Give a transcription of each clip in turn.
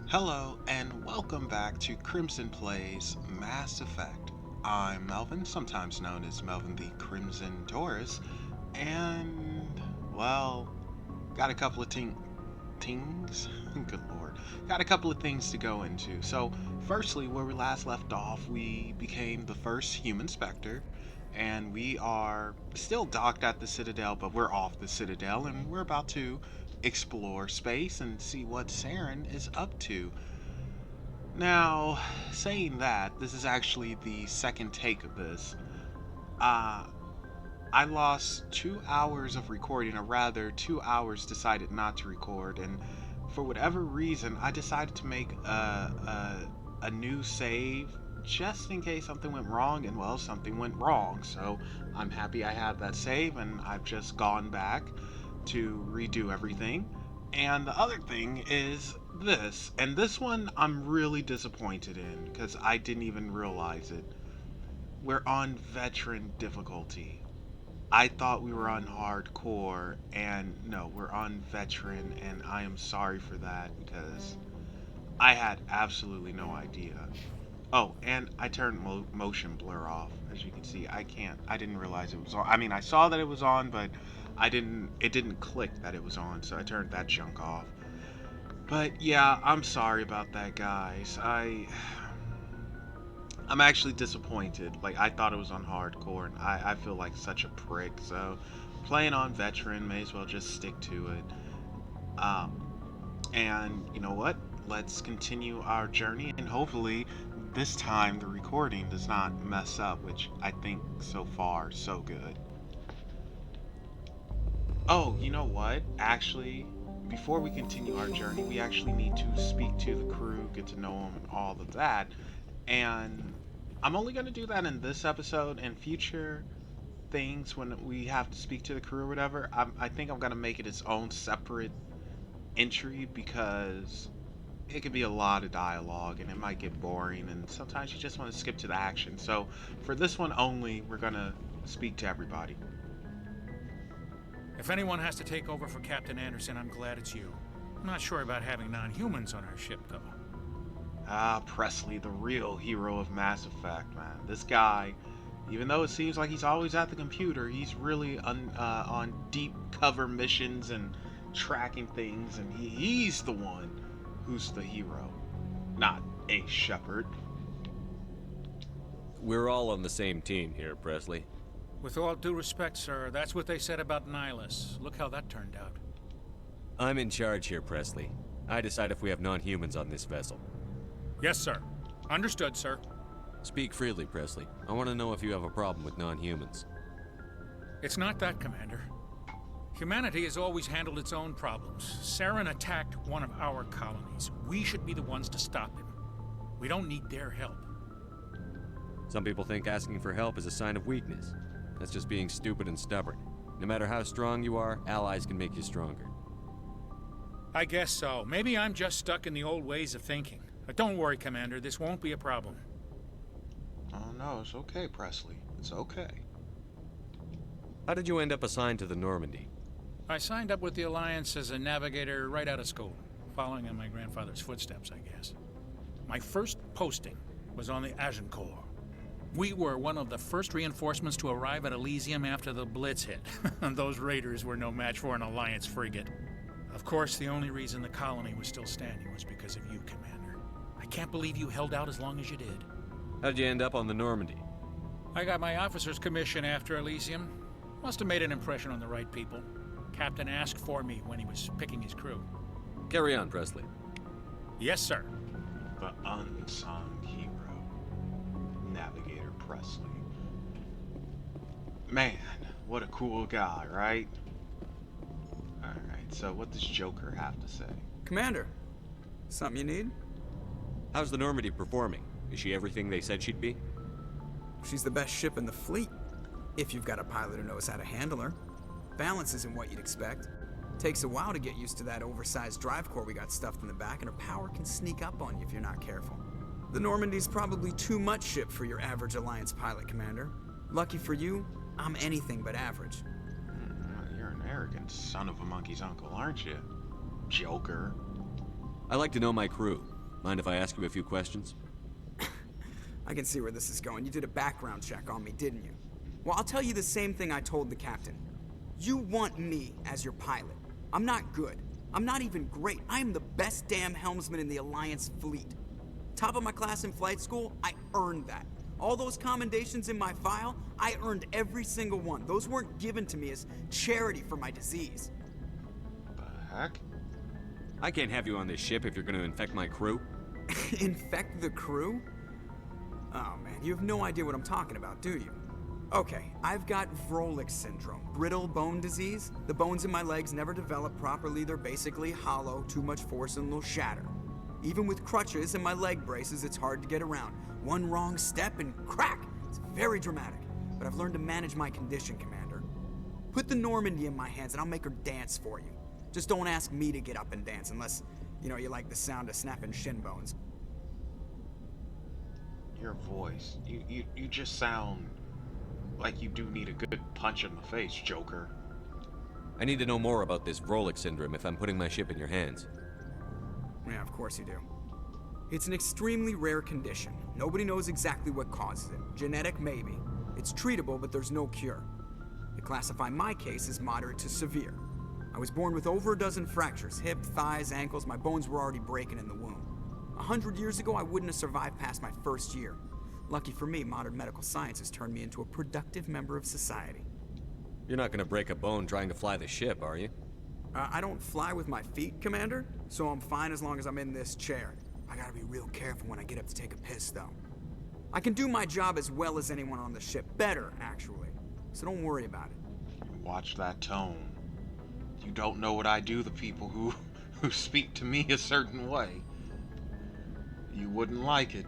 Hello, and welcome back to Crimson Plays Mass Effect. I'm Melvin, sometimes known as Melvin the Crimson Taurus, and, well, got a couple of things. Good lord. Got a couple of things to go into. So, firstly, where we last left off, we became the first human Spectre, and we are still docked at the Citadel, but we're off the Citadel, and we're about to explore space and see what Saren is up to. Now, saying that, this is actually the second take of this. Uh, I lost 2 hours of recording, or rather, 2 hours decided not to record, and for whatever reason, I decided to make a new save just in case something went wrong, and well, something went wrong. So I'm happy I have that save, and I've just gone back to redo everything. And the other thing is this, and this one I'm really disappointed in because I didn't even realize it. We're on veteran difficulty. I thought we were on hardcore, and no, we're on veteran, and I am sorry for that because I had absolutely no idea. Oh, and I turned motion blur off. As you can see, I didn't realize it was on. I mean, I saw that it was on, but it didn't click that it was on, so I turned that junk off. But yeah, I'm sorry about that, guys. I'm actually disappointed. Like, I thought it was on hardcore, and I feel like such a prick. So, playing on veteran, may as well just stick to it. Um, and you know what? Let's continue our journey, and hopefully, this time the recording does not mess up, which I think so far so good. Oh, you know what? Actually, before we continue our journey, we actually need to speak to the crew, get to know them, and all of that. And I'm only going to do that in this episode and future things when we have to speak to the crew or whatever. I think I'm going to make it its own separate entry because it could be a lot of dialogue and it might get boring and sometimes you just want to skip to the action. So for this one only, we're going to speak to everybody. If anyone has to take over for Captain Anderson, I'm glad it's you. I'm not sure about having non-humans on our ship, though. Ah, Presley, the real hero of Mass Effect, man. This guy, even though it seems like he's always at the computer, he's really on deep cover missions and tracking things, and he's the one who's the hero, not a Shepard. We're all on the same team here, Presley. With all due respect, sir, that's what they said about Nihilus. Look how that turned out. I'm in charge here, Presley. I decide if we have non-humans on this vessel. Yes, sir. Understood, sir. Speak freely, Presley. I want to know if you have a problem with non-humans. It's not that, Commander. Humanity has always handled its own problems. Saren attacked one of our colonies. We should be the ones to stop him. We don't need their help. Some people think asking for help is a sign of weakness. That's just being stupid and stubborn. No matter how strong you are, allies can make you stronger. I guess so. Maybe I'm just stuck in the old ways of thinking. But don't worry, Commander. This won't be a problem. Oh no, it's okay, Presley. It's okay. How did you end up assigned to the Normandy? I signed up with the Alliance as a navigator right out of school, following in my grandfather's footsteps, I guess. My first posting was on the Agincourt. We were one of the first reinforcements to arrive at Elysium after the Blitz hit. Those raiders were no match for an Alliance frigate. Of course, the only reason the colony was still standing was because of you, Commander. I can't believe you held out as long as you did. How'd you end up on the Normandy? I got my officer's commission after Elysium. Must have made an impression on the right people. Captain asked for me when he was picking his crew. Carry on, Presley. Yes, sir. The unsung hero, Navigator Presley. Man, what a cool guy, right? Alright, so what does Joker have to say? Commander, something you need? How's the Normandy performing? Is she everything they said she'd be? She's the best ship in the fleet, if you've got a pilot who knows how to handle her. Balance isn't what you'd expect. Takes a while to get used to that oversized drive core we got stuffed in the back, and her power can sneak up on you if you're not careful. The Normandy's probably too much ship for your average Alliance pilot, Commander. Lucky for you, I'm anything but average. You're an arrogant son of a monkey's uncle, aren't you? Joker. I like to know my crew. Mind if I ask you a few questions? I can see where this is going. You did a background check on me, didn't you? Well, I'll tell you the same thing I told the captain. You want me as your pilot. I'm not good. I'm not even great. I am the best damn helmsman in the Alliance fleet. Top of my class in flight school, I earned that. All those commendations in my file, I earned every single one. Those weren't given to me as charity for my disease. The heck? I can't have you on this ship if you're gonna infect my crew. Infect the crew? Oh man, you have no idea what I'm talking about, do you? Okay, I've got Vrolik syndrome, brittle bone disease. The bones in my legs never develop properly. They're basically hollow, too much force and they'll shatter. Even with crutches and my leg braces, it's hard to get around. One wrong step and crack! It's very dramatic, but I've learned to manage my condition, Commander. Put the Normandy in my hands and I'll make her dance for you. Just don't ask me to get up and dance unless, you like the sound of snapping shin bones. Your voice. You just sound like you do need a good punch in the face, Joker. I need to know more about this Vrolik syndrome if I'm putting my ship in your hands. Yeah, of course you do. It's an extremely rare condition. Nobody knows exactly what causes it. Genetic, maybe. It's treatable, but there's no cure. They classify my case as moderate to severe. I was born with over a dozen fractures, hip, thighs, ankles. My bones were already breaking in the womb. 100 years ago, I wouldn't have survived past my first year. Lucky for me, modern medical science has turned me into a productive member of society. You're not gonna break a bone trying to fly the ship, are you? I don't fly with my feet, Commander, so I'm fine as long as I'm in this chair. I gotta be real careful when I get up to take a piss, though. I can do my job as well as anyone on the ship. Better, actually. So don't worry about it. Watch that tone. You don't know what I do to people who speak to me a certain way. You wouldn't like it.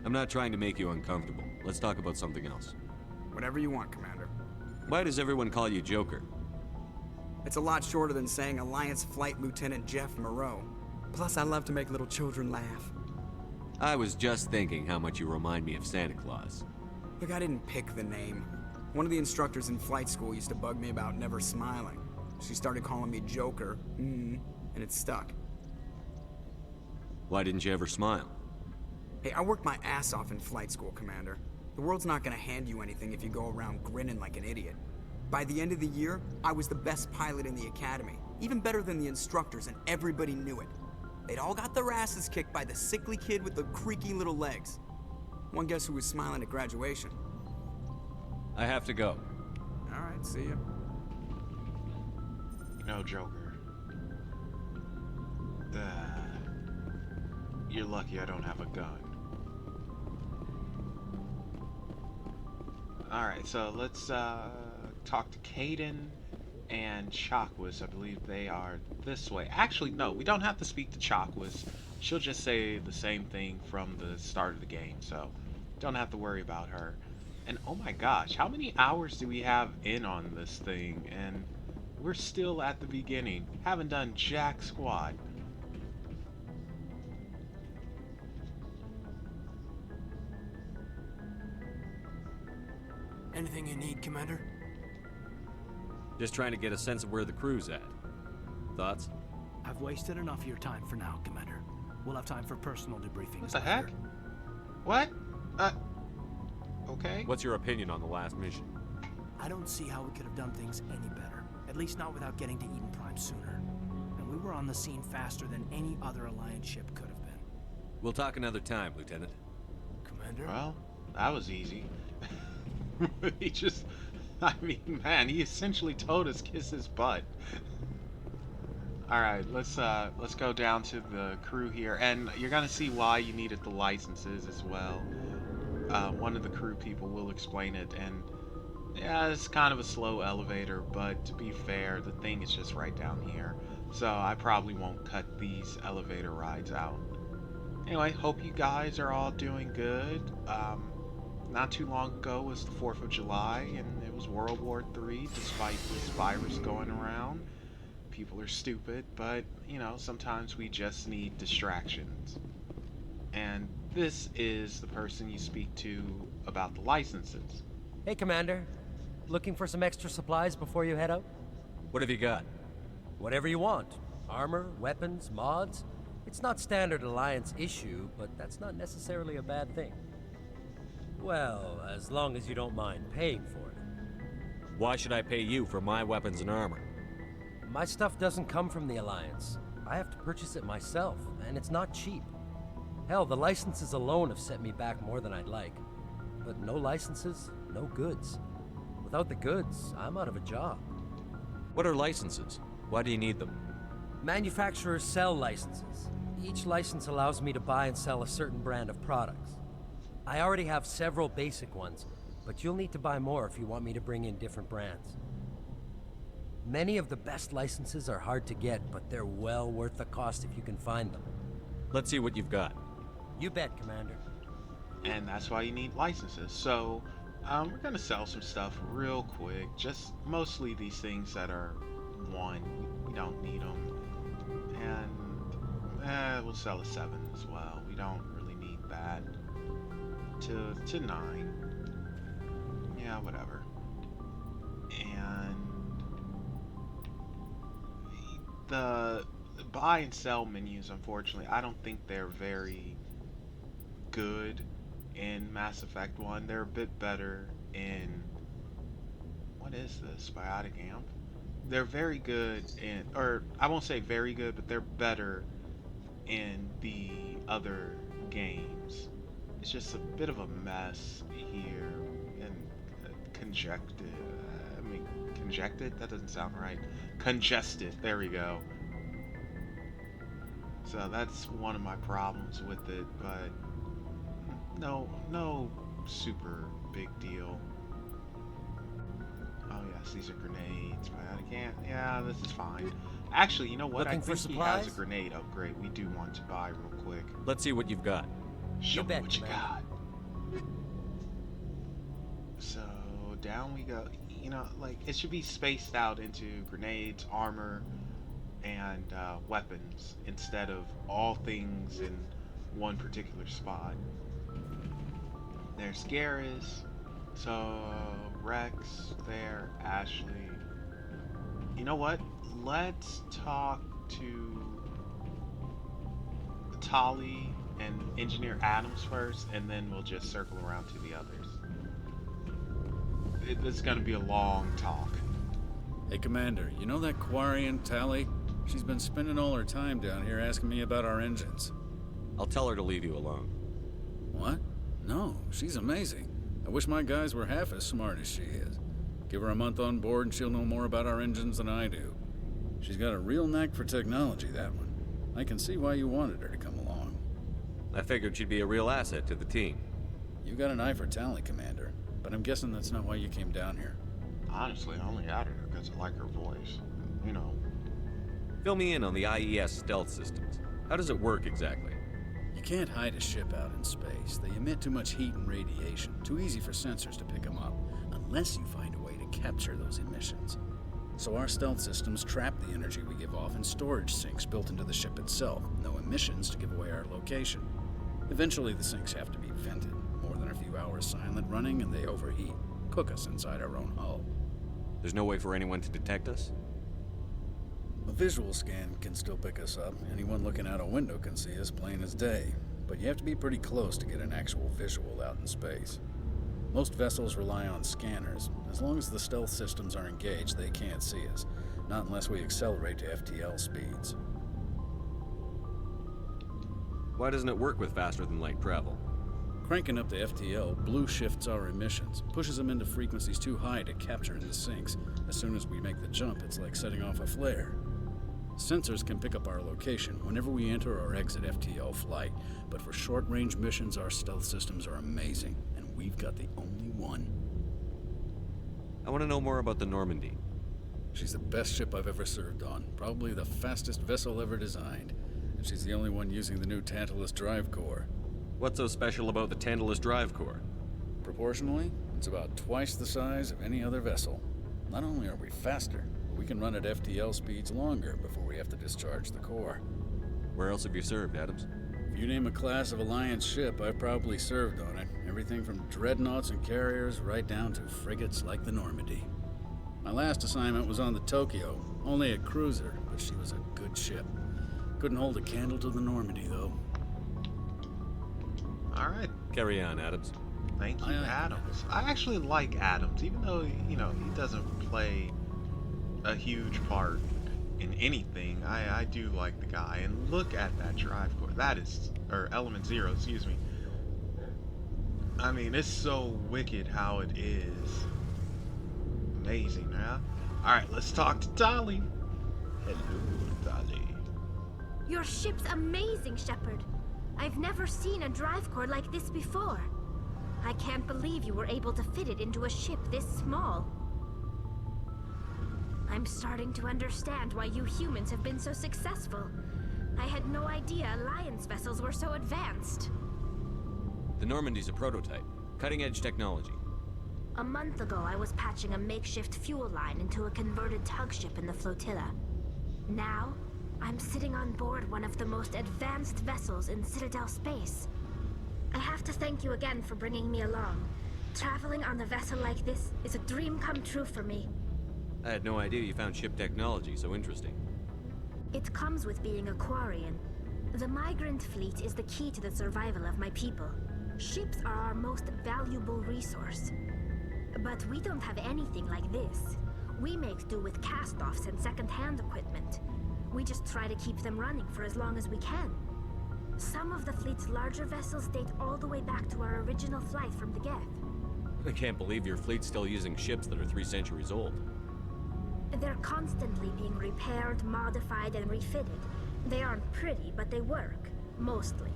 I'm not trying to make you uncomfortable. Let's talk about something else. Whatever you want, Commander. Why does everyone call you Joker? It's a lot shorter than saying Alliance Flight Lieutenant Jeff Moreau. Plus, I love to make little children laugh. I was just thinking how much you remind me of Santa Claus. Look, I didn't pick the name. One of the instructors in flight school used to bug me about never smiling. She started calling me Joker, and it stuck. Why didn't you ever smile? Hey, I worked my ass off in flight school, Commander. The world's not gonna hand you anything if you go around grinning like an idiot. By the end of the year, I was the best pilot in the academy, even better than the instructors, and everybody knew it. They'd all got their asses kicked by the sickly kid with the creaky little legs. One guess who was smiling at graduation? I have to go. All right, see ya. No, Joker. You're lucky I don't have a gun. Alright, so let's talk to Caden and Chakwas. I believe they are this way. Actually, no, we don't have to speak to Chakwas. She'll just say the same thing from the start of the game, so don't have to worry about her. And oh my gosh, how many hours do we have in on this thing? And we're still at the beginning. Haven't done jack squat. Anything you need, Commander? Just trying to get a sense of where the crew's at. Thoughts? I've wasted enough of your time for now, Commander. We'll have time for personal debriefings. What the heck? later. What? Okay. What's your opinion on the last mission? I don't see how we could have done things any better. At least not without getting to Eden Prime sooner. And we were on the scene faster than any other Alliance ship could have been. We'll talk another time, Lieutenant. Commander? Well, that was easy. He just, I mean, man, he essentially told us kiss his butt. All right, let's go down to the crew here, and you're gonna see why you needed the licenses as well. One of the crew people will explain it, and yeah, it's kind of a slow elevator, but to be fair, the thing is just right down here, so I probably won't cut these elevator rides out. Anyway, hope you guys are all doing good. Not too long ago was the 4th of July, and it was World War III, despite this virus going around. People are stupid, but, you know, sometimes we just need distractions. And this is the person you speak to about the licenses. Hey, Commander. Looking for some extra supplies before you head out? What have you got? Whatever you want. Armor, weapons, mods. It's not standard Alliance issue, but that's not necessarily a bad thing. Well, as long as you don't mind paying for it. Why should I pay you for my weapons and armor? My stuff doesn't come from the Alliance. I have to purchase it myself, and it's not cheap. Hell, the licenses alone have set me back more than I'd like. But no licenses, no goods. Without the goods, I'm out of a job. What are licenses? Why do you need them? Manufacturers sell licenses. Each license allows me to buy and sell a certain brand of products. I already have several basic ones, but you'll need to buy more if you want me to bring in different brands. Many of the best licenses are hard to get, but they're well worth the cost if you can find them. Let's see what you've got. You bet, Commander. And that's why you need licenses. So, we're gonna sell some stuff real quick. Just mostly these things that are 1. We don't need them. And we'll sell a 7 as well. We don't really need that. To 9. Yeah, whatever. And the buy and sell menus, unfortunately, I don't think they're very good in Mass Effect 1. They're a bit better in... What is this? Biotic Amp? They're very good in... Or, I won't say very good, but they're better in the other games. It's just a bit of a mess here. And conjected... Conjected? That doesn't sound right. Congested. There we go. So that's one of my problems with it, but no super big deal. Oh yes, these are grenades. Biotic Ant. Yeah, this is fine. Actually, you know what? Looking I think for he has a supplies? grenade upgrade we do want to buy real quick. Let's see what you've got. Show me bet, what you Commander. got. So down we go. You know, like it should be spaced out into grenades, armor, and weapons instead of all things in one particular spot. There's Garrus, so Rex there, Ashley. You know what? Let's talk to Tali and Engineer Adams first, and then we'll just circle around to the others. This is gonna be a long talk. Hey, Commander, you know that Quarian, Tally? She's been spending all her time down here asking me about our engines. I'll tell her to leave you alone. What? No, she's amazing. I wish my guys were half as smart as she is. Give her a month on board and she'll know more about our engines than I do. She's got a real knack for technology, that one. I can see why you wanted her to come along. I figured she'd be a real asset to the team. You got an eye for Tally, Commander, but I'm guessing that's not why you came down here. Honestly, I only added her because I like her voice. You know. Fill me in on the IES stealth systems. How does it work exactly? You can't hide a ship out in space. They emit too much heat and radiation. Too easy for sensors to pick them up, unless you find a way to capture those emissions. So our stealth systems trap the energy we give off in storage sinks built into the ship itself. No emissions to give away our location. Eventually the sinks have to be vented. More than a few hours silent running and they overheat. Cook us inside our own hull. There's no way for anyone to detect us? A visual scan can still pick us up. Anyone looking out a window can see us plain as day. But you have to be pretty close to get an actual visual out in space. Most vessels rely on scanners. As long as the stealth systems are engaged, they can't see us. Not unless we accelerate to FTL speeds. Why doesn't it work with faster than light travel? Cranking up the FTL blue shifts our emissions, pushes them into frequencies too high to capture in the sinks. As soon as we make the jump, it's like setting off a flare. Sensors can pick up our location whenever we enter or exit FTL flight, but for short-range missions, our stealth systems are amazing, and we've got the only one. I want to know more about the Normandy. She's the best ship I've ever served on, probably the fastest vessel ever designed, and she's the only one using the new Tantalus drive core. What's so special about the Tantalus drive core? Proportionally, it's about twice the size of any other vessel. Not only are we faster, but we can run at FTL speeds longer before we have to discharge the core. Where else have you served, Adams? If you name a class of Alliance ship, I've probably served on it. Everything from dreadnoughts and carriers right down to frigates like the Normandy. My last assignment was on the Tokyo, only a cruiser, but she was a good ship. Couldn't hold a candle to the Normandy, though. All right. Carry on, Adams. Thank you, Aye, aye. Adams. I actually like Adams, even though, you know, he doesn't play a huge part in anything. I do like the guy. And look at that drive core. That is, or element 0, excuse me. I mean, it's so wicked how it is. Amazing, huh? Alright, let's talk to Dolly. Hello, Dolly. Your ship's amazing, Shepard. I've never seen a drive core like this before. I can't believe you were able to fit it into a ship this small. I'm starting to understand why you humans have been so successful. I had no idea Alliance vessels were so advanced. The Normandy's a prototype. Cutting-edge technology. A month ago, I was patching a makeshift fuel line into a converted tug ship in the flotilla. Now, I'm sitting on board one of the most advanced vessels in Citadel space. I have to thank you again for bringing me along. Traveling on a vessel like this is a dream come true for me. I had no idea you found ship technology so interesting. It comes with being a Quarian. The migrant fleet is the key to the survival of my people. Ships are our most valuable resource. But we don't have anything like this. We make do with cast-offs and second-hand equipment. We just try to keep them running for as long as we can. Some of the fleet's larger vessels date all the way back to our original flight from the Geth. I can't believe your fleet's still using ships that are 3 centuries old. They're constantly being repaired, modified, and refitted. They aren't pretty, but they work. Mostly.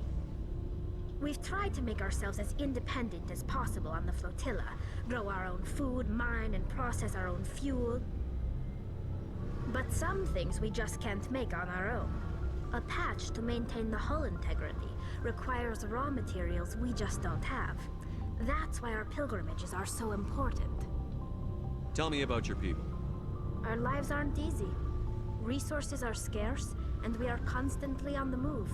We've tried to make ourselves as independent as possible on the flotilla. Grow our own food, mine, and process our own fuel. But some things we just can't make on our own. A patch to maintain the hull integrity requires raw materials we just don't have. That's why our pilgrimages are so important. Tell me about your people. Our lives aren't easy. Resources are scarce, and we are constantly on the move.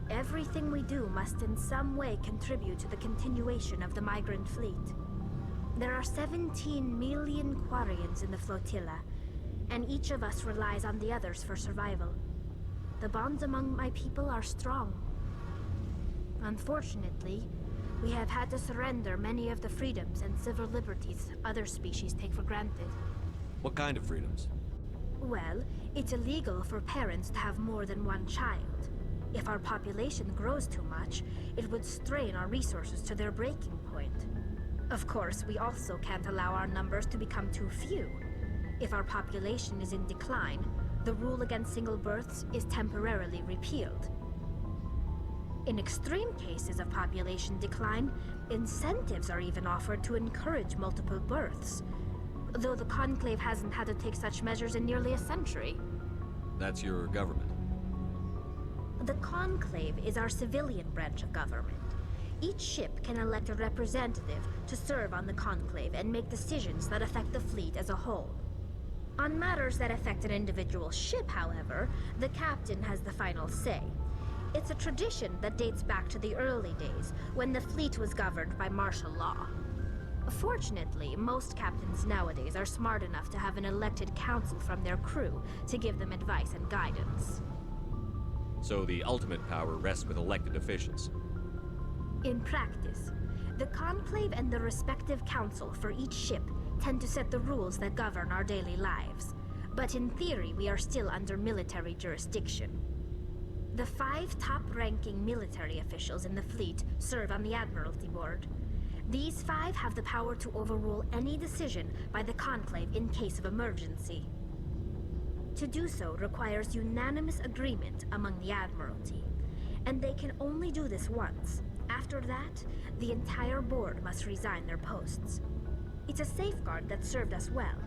Everything we do must in some way contribute to the continuation of the migrant fleet. There are 17 million Quarians in the flotilla, and each of us relies on the others for survival. The bonds among my people are strong. Unfortunately, we have had to surrender many of the freedoms and civil liberties other species take for granted. What kind of freedoms? Well, it's illegal for parents to have more than one child. If our population grows too much, it would strain our resources to their breaking point. Of course, we also can't allow our numbers to become too few. If our population is in decline, the rule against single births is temporarily repealed. In extreme cases of population decline, incentives are even offered to encourage multiple births, though the Conclave hasn't had to take such measures in nearly a century. That's your government. The Conclave is our civilian branch of government. Each ship can elect a representative to serve on the Conclave and make decisions that affect the fleet as a whole. On matters that affect an individual ship, however, the captain has the final say. It's a tradition that dates back to the early days, when the fleet was governed by martial law. Fortunately, most captains nowadays are smart enough to have an elected council from their crew to give them advice and guidance. So the ultimate power rests with elected officials. In practice, the Conclave and the respective council for each ship tend to set the rules that govern our daily lives. But in theory, we are still under military jurisdiction. The 5 top-ranking military officials in the fleet serve on the Admiralty Board. These 5 have the power to overrule any decision by the Conclave in case of emergency. To do so requires unanimous agreement among the Admiralty, and they can only do this once. After that, the entire board must resign their posts. It's a safeguard that served us well.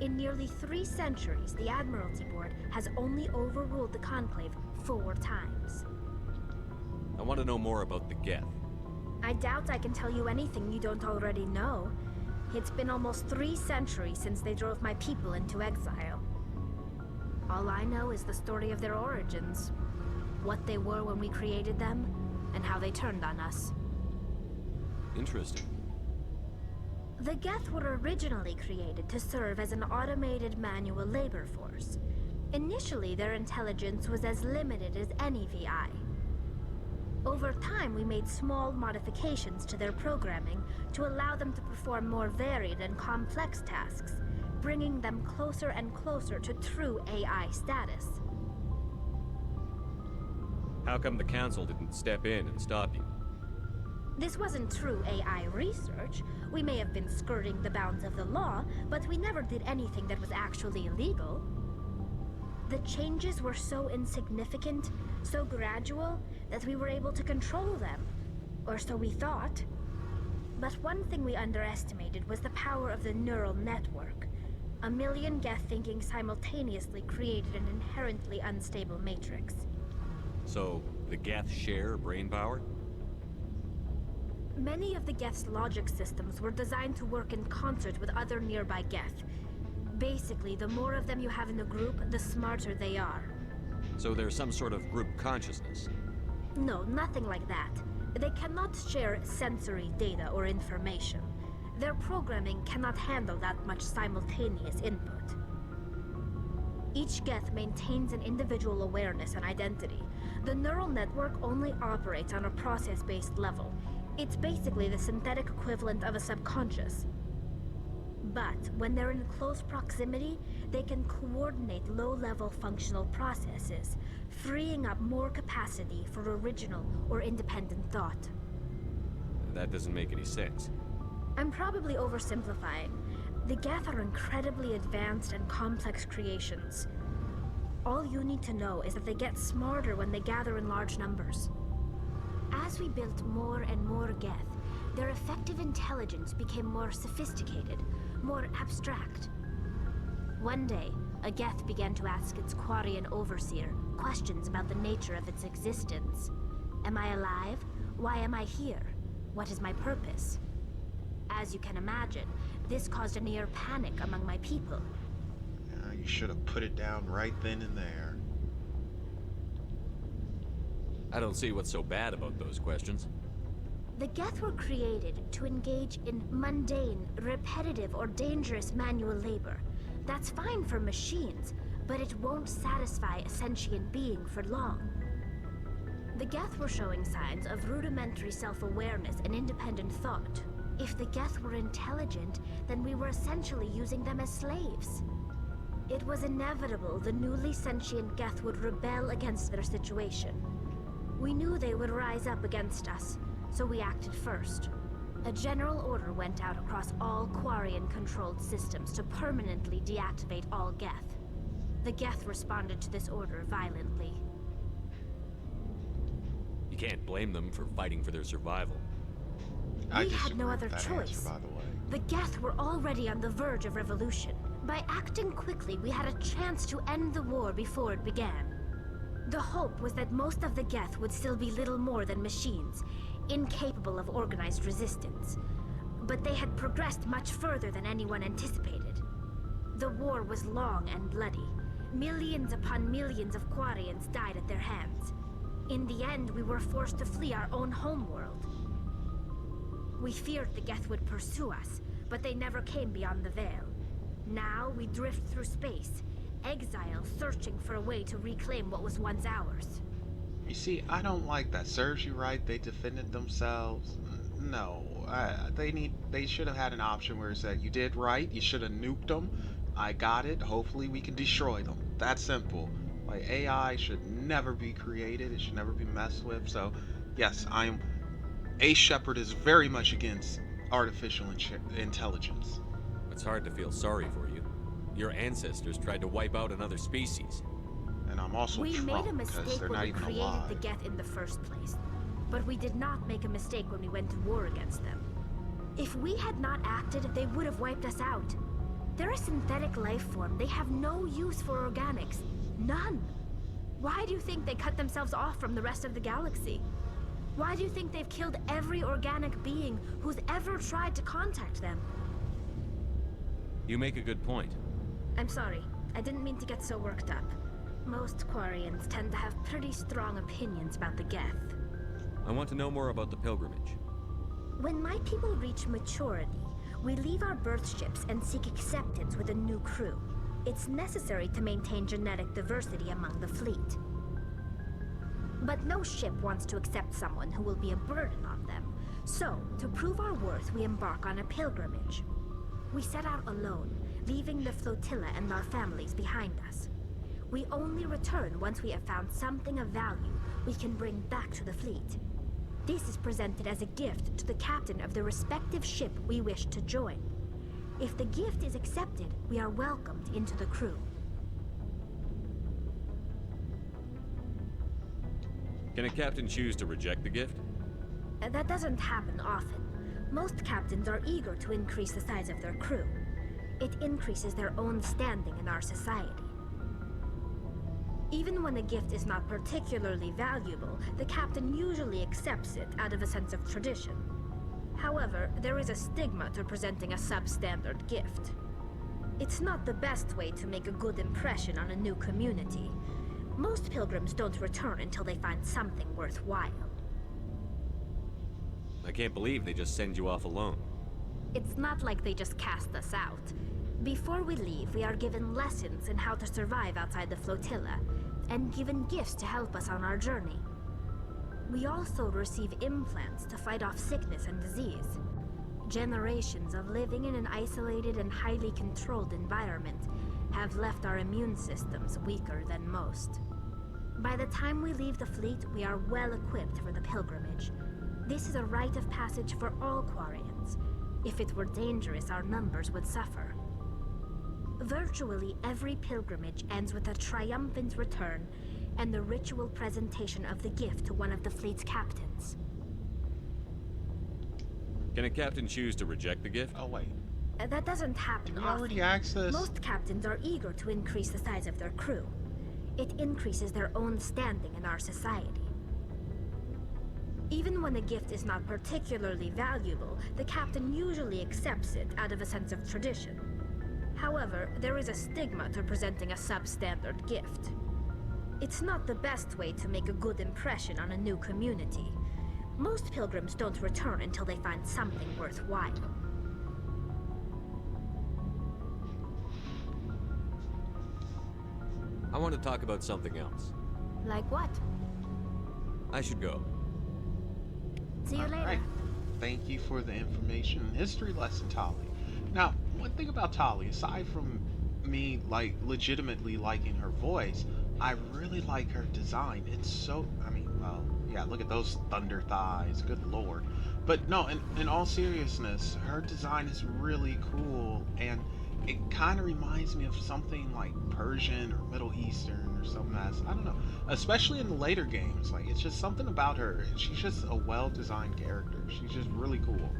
In nearly 3 centuries, the Admiralty Board has only overruled the Conclave 4 times. I want to know more about the Geth. I doubt I can tell you anything you don't already know. It's been almost 3 centuries since they drove my people into exile. All I know is the story of their origins, what they were when we created them, and how they turned on us. Interesting. The Geth were originally created to serve as an automated manual labor force. Initially, their intelligence was as limited as any VI. Over time, we made small modifications to their programming to allow them to perform more varied and complex tasks, bringing them closer and closer to true AI status. How come the Council didn't step in and stop you? This wasn't true AI research. We may have been skirting the bounds of the law, but we never did anything that was actually illegal. The changes were so insignificant, so gradual, that we were able to control them. Or so we thought. But one thing we underestimated was the power of the neural network. A million Geth thinking simultaneously created an inherently unstable matrix. So, the Geth share brain power? Many of the Geth's logic systems were designed to work in concert with other nearby Geth. Basically, the more of them you have in the group, the smarter they are. So there's some sort of group consciousness? No, nothing like that. They cannot share sensory data or information. Their programming cannot handle that much simultaneous input. Each Geth maintains an individual awareness and identity. The neural network only operates on a process-based level. It's basically the synthetic equivalent of a subconscious. But when they're in close proximity, they can coordinate low-level functional processes, freeing up more capacity for original or independent thought. That doesn't make any sense. I'm probably oversimplifying. The Geth are incredibly advanced and complex creations. All you need to know is that they get smarter when they gather in large numbers. As we built more and more Geth, their effective intelligence became more sophisticated, more abstract. One day, a Geth began to ask its Quarian overseer questions about the nature of its existence. Am I alive? Why am I here? What is my purpose? As you can imagine, this caused a near panic among my people. You should have put it down right then and there. I don't see what's so bad about those questions. The Geth were created to engage in mundane, repetitive, or dangerous manual labor. That's fine for machines, but it won't satisfy a sentient being for long. The Geth were showing signs of rudimentary self-awareness and independent thought. If the Geth were intelligent, then we were essentially using them as slaves. It was inevitable the newly sentient Geth would rebel against their situation. We knew they would rise up against us, so we acted first. A general order went out across all Quarian-controlled systems to permanently deactivate all Geth. The Geth responded to this order violently. You can't blame them for fighting for their survival. We had no other that choice. answer, by the way. The Geth were already on the verge of revolution. By acting quickly, we had a chance to end the war before it began. The hope was that most of the Geth would still be little more than machines, incapable of organized resistance. But they had progressed much further than anyone anticipated. The war was long and bloody. Millions upon millions of Quarians died at their hands. In the end, we were forced to flee our own homeworld. We feared the Geth would pursue us, but they never came beyond the Veil. Now we drift through space, exile searching for a way to reclaim what was once ours. You see, I don't like that. Serves you right, they defended themselves. No, they should have had an option where it said, you did right, you should have nuked them. I got it, hopefully we can destroy them. That's simple. Like, AI should never be created, it should never be messed with. So, yes, Ace Shepherd is very much against artificial intelligence. It's hard to feel sorry for you. Your ancestors tried to wipe out another species. And I'm also We Trump, made a because mistake they're when not we even created alive. the Geth in the first place. But we did not make a mistake when we went to war against them. If we had not acted, they would have wiped us out. They're a synthetic life form. They have no use for organics. None. Why do you think they cut themselves off from the rest of the galaxy? Why do you think they've killed every organic being who's ever tried to contact them? You make a good point. I'm sorry. I didn't mean to get so worked up. Most Quarians tend to have pretty strong opinions about the Geth. I want to know more about the pilgrimage. When my people reach maturity, we leave our birth ships and seek acceptance with a new crew. It's necessary to maintain genetic diversity among the fleet. But no ship wants to accept someone who will be a burden on them. So, to prove our worth, we embark on a pilgrimage. We set out alone, leaving the flotilla and our families behind us. We only return once we have found something of value we can bring back to the fleet. This is presented as a gift to the captain of the respective ship we wish to join. If the gift is accepted, we are welcomed into the crew. Can a captain choose to reject the gift? That doesn't happen often. Most captains are eager to increase the size of their crew. It increases their own standing in our society. Even when a gift is not particularly valuable, the captain usually accepts it out of a sense of tradition. However, there is a stigma to presenting a substandard gift. It's not the best way to make a good impression on a new community. Most pilgrims don't return until they find something worthwhile. I can't believe they just send you off alone. It's not like they just cast us out. Before we leave, we are given lessons in how to survive outside the flotilla, and given gifts to help us on our journey. We also receive implants to fight off sickness and disease. Generations of living in an isolated and highly controlled environment have left our immune systems weaker than most. By the time we leave the fleet, we are well equipped for the pilgrimage. This is a rite of passage for all Quarians. If it were dangerous, our numbers would suffer. Virtually every pilgrimage ends with a triumphant return and the ritual presentation of the gift to one of the fleet's captains. Can a captain choose to reject the gift? Oh, wait. That doesn't happen Did we often. already ask this? Most captains are eager to increase the size of their crew. It increases their own standing in our society. Even when a gift is not particularly valuable, the captain usually accepts it out of a sense of tradition. However, there is a stigma to presenting a substandard gift. It's not the best way to make a good impression on a new community. Most pilgrims don't return until they find something worthwhile. I want to talk about something else. Like what? I should go. See you later. Alright. Thank you for the information. History lesson, Tali. Now, one thing about Tali, aside from me legitimately liking her voice, I really like her design. It's so, well, yeah, look at those thunder thighs, good lord. But no, in all seriousness, her design is really cool, and it kind of reminds me of something like Persian or Middle Eastern or something that's, I don't know, especially in the later games. Like, it's just something about her. She's just a well-designed character. She's just really cool.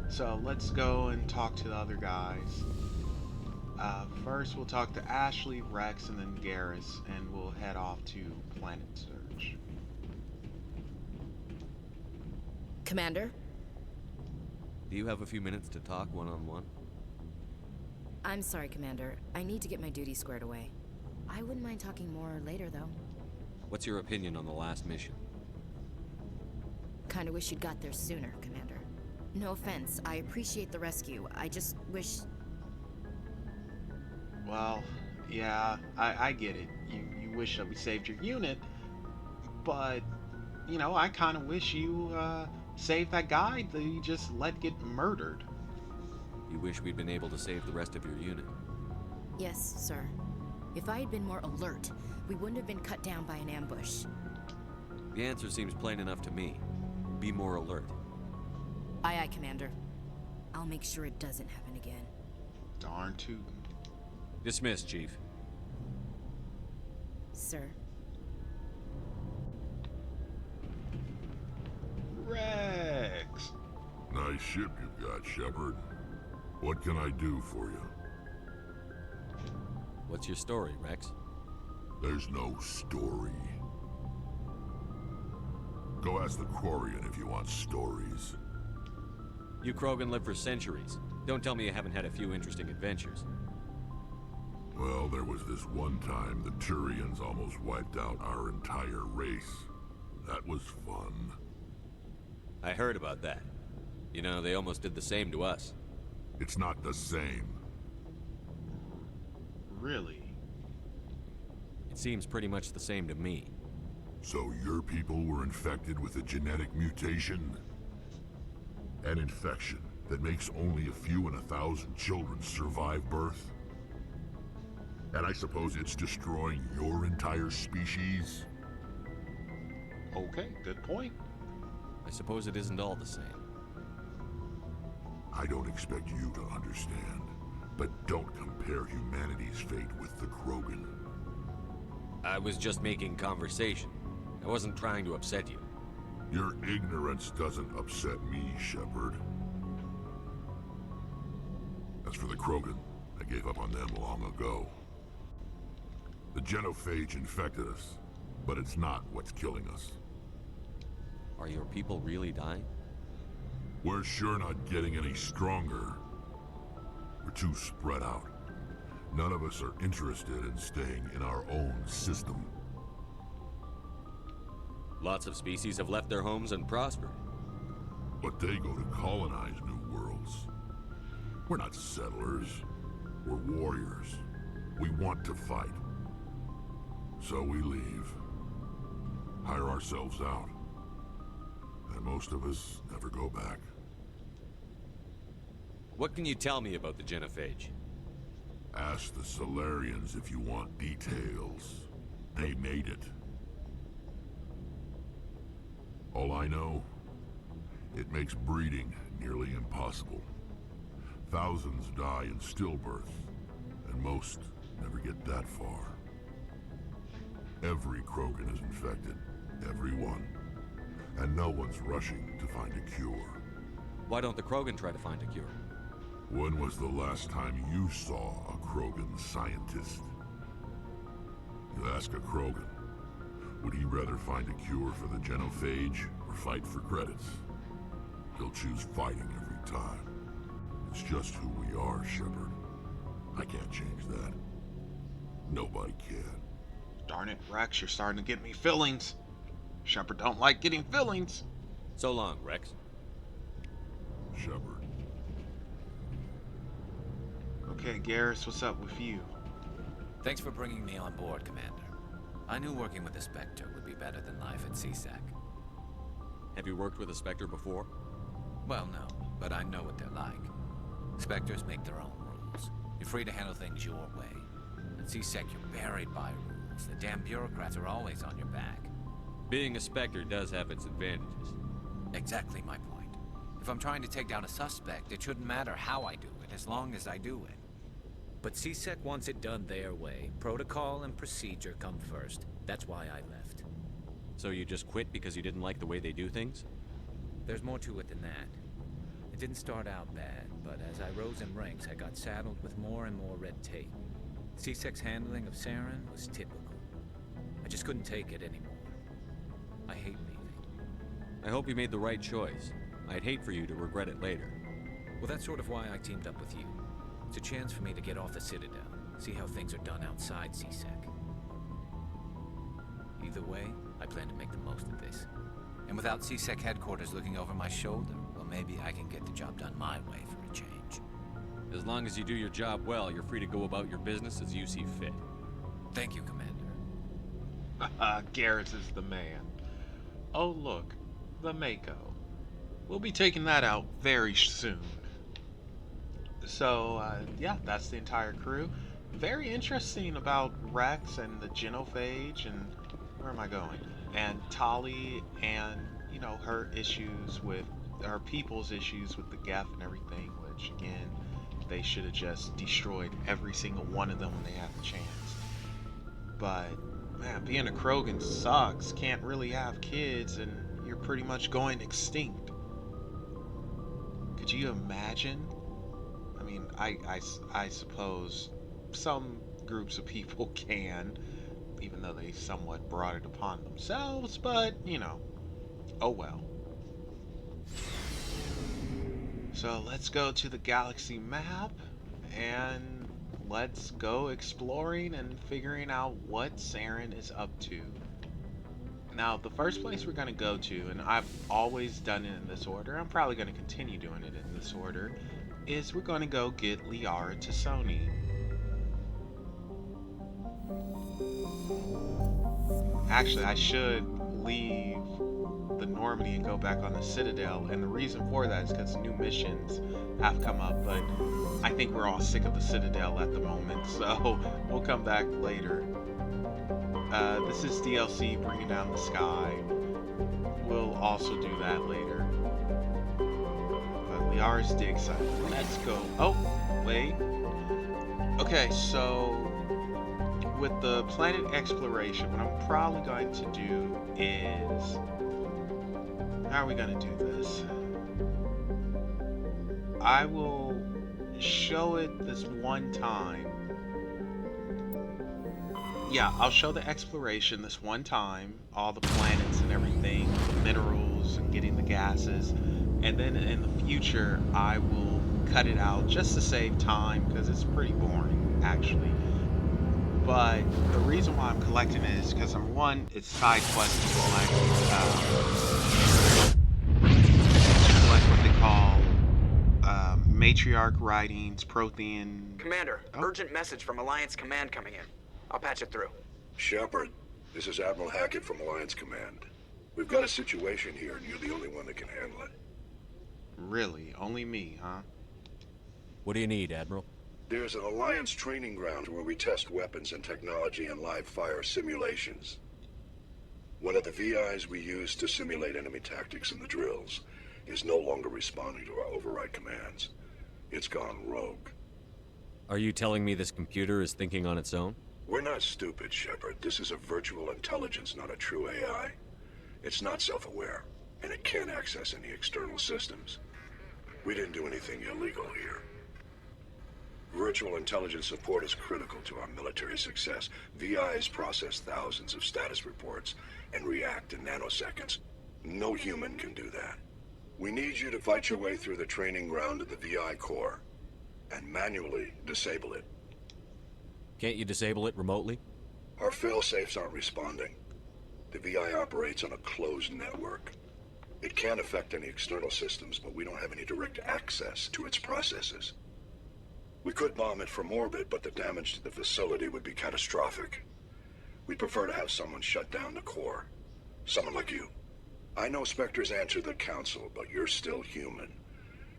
So let's go and talk to the other guys. First, we'll talk to Ashley, Rex, and then Garrus, and we'll head off to Planet Search. Commander? Do you have a few minutes to talk one-on-one? I'm sorry, Commander. I need to get my duty squared away. I wouldn't mind talking more later, though. What's your opinion on the last mission? Kinda wish you'd got there sooner, Commander. No offense, I appreciate the rescue. I just wish... Well, yeah, I get it. You wish that we saved your unit, but, you know, I kind of wish you saved that guy that you just let get murdered. You wish we'd been able to save the rest of your unit? Yes, sir. If I had been more alert, we wouldn't have been cut down by an ambush. The answer seems plain enough to me. Be more alert. Aye, aye, Commander. I'll make sure it doesn't happen again. Darn tootin'. Dismissed, Chief. Sir. Rex! Nice ship you've got, Shepard. What can I do for you? What's your story, Rex? There's no story. Go ask the Quarian if you want stories. You Krogan lived for centuries. Don't tell me you haven't had a few interesting adventures. Well, there was this one time the Turians almost wiped out our entire race. That was fun. I heard about that. You know, they almost did the same to us. It's not the same. Really? It seems pretty much the same to me. So your people were infected with a genetic mutation? An infection that makes only a few in 1,000 children survive birth? And I suppose it's destroying your entire species? Okay, good point. I suppose it isn't all the same. I don't expect you to understand, but don't compare humanity's fate with the Krogan. I was just making conversation. I wasn't trying to upset you. Your ignorance doesn't upset me, Shepard. As for the Krogan, I gave up on them long ago. The genophage infected us, but it's not what's killing us. Are your people really dying? We're sure not getting any stronger. We're too spread out. None of us are interested in staying in our own system. Lots of species have left their homes and prospered. But they go to colonize new worlds. We're not settlers. We're warriors. We want to fight. So we leave. Hire ourselves out. And most of us never go back. What can you tell me about the genophage? Ask the Solarians if you want details. They made it. All I know, it makes breeding nearly impossible. Thousands die in stillbirth, and most never get that far. Every Krogan is infected. Every one. And no one's rushing to find a cure. Why don't the Krogan try to find a cure? When was the last time you saw a Krogan scientist? You ask a Krogan, would he rather find a cure for the genophage or fight for credits? He'll choose fighting every time. It's just who we are, Shepard. I can't change that. Nobody can. Darn it, Rex, you're starting to get me feelings. Shepard don't like getting feelings. So long, Rex. Shepard. Okay, Garrus, what's up with you? Thanks for bringing me on board, Commander. I knew working with the Spectre would be better than life at CSEC. Have you worked with a Spectre before? Well, no, but I know what they're like. Spectres make their own rules. You're free to handle things your way. At CSEC, you're buried by rules. The damn bureaucrats are always on your back. Being a Spectre does have its advantages. Exactly my point. If I'm trying to take down a suspect, it shouldn't matter how I do it, as long as I do it. But CSEC wants it done their way. Protocol and procedure come first. That's why I left. So you just quit because you didn't like the way they do things? There's more to it than that. It didn't start out bad, but as I rose in ranks, I got saddled with more and more red tape. CSEC's handling of Saren was typical. I just couldn't take it anymore. I hate leaving. I hope you made the right choice. I'd hate for you to regret it later. Well, that's sort of why I teamed up with you. It's a chance for me to get off the Citadel, see how things are done outside CSEC. Either way, I plan to make the most of this. And without CSEC headquarters looking over my shoulder, well, maybe I can get the job done my way for a change. As long as you do your job well, you're free to go about your business as you see fit. Thank you, Commander. Garrus is the man. Oh, look, the Mako. We'll be taking that out very soon. So, yeah, that's the entire crew. Very interesting about Rex and the genophage and where am I going? And Tali and, you know, her issues with, her people's issues with the Geth and everything, which, again, they should have just destroyed every single one of them when they had the chance. But, man, being a Krogan sucks. Can't really have kids and you're pretty much going extinct. Could you imagine? I mean, I suppose some groups of people can, even though they somewhat brought it upon themselves, but, you know, oh well. So let's go to the galaxy map, and let's go exploring and figuring out what Saren is up to. Now, the first place we're going to go to, and I've always done it in this order, I'm probably going to continue doing it in this order, is we're going to go get Liara T'Soni. Actually, I should leave the Normandy and go back on the Citadel, and the reason for that is because new missions have come up, but I think we're all sick of the Citadel at the moment, so we'll come back later. This is DLC Bringing Down the Sky. We'll also do that later. But Liara's dig site. Let's go. Oh, wait. Okay, so with the planet exploration, what I'm probably going to do is... How are we going to do this? I will show it this one time. Yeah, I'll show the exploration this one time, all the planets and everything, the minerals and getting the gases, and then in the future I will cut it out just to save time because it's pretty boring actually. But the reason why I'm collecting it is because number one, it's side quests to collect what they call matriarch writings, Prothean. Commander, urgent message from Alliance Command coming in. I'll patch it through. Shepard, this is Admiral Hackett from Alliance Command. We've got a situation here, and you're the only one that can handle it. Really? Only me, huh? What do you need, Admiral? There's an Alliance training ground where we test weapons and technology in live fire simulations. One of the VIs we use to simulate enemy tactics in the drills is no longer responding to our override commands. It's gone rogue. Are you telling me this computer is thinking on its own? We're not stupid, Shepard. This is a virtual intelligence, not a true AI. It's not self-aware, and it can't access any external systems. We didn't do anything illegal here. Virtual intelligence support is critical to our military success. VIs process thousands of status reports and react in nanoseconds. No human can do that. We need you to fight your way through the training ground of the VI core and manually disable it. Can't you disable it remotely? Our failsafes aren't responding. The VI operates on a closed network. It can affect any external systems, but we don't have any direct access to its processes. We could bomb it from orbit, but the damage to the facility would be catastrophic. We'd prefer to have someone shut down the core. Someone like you. I know Spectres answer the Council, but you're still human.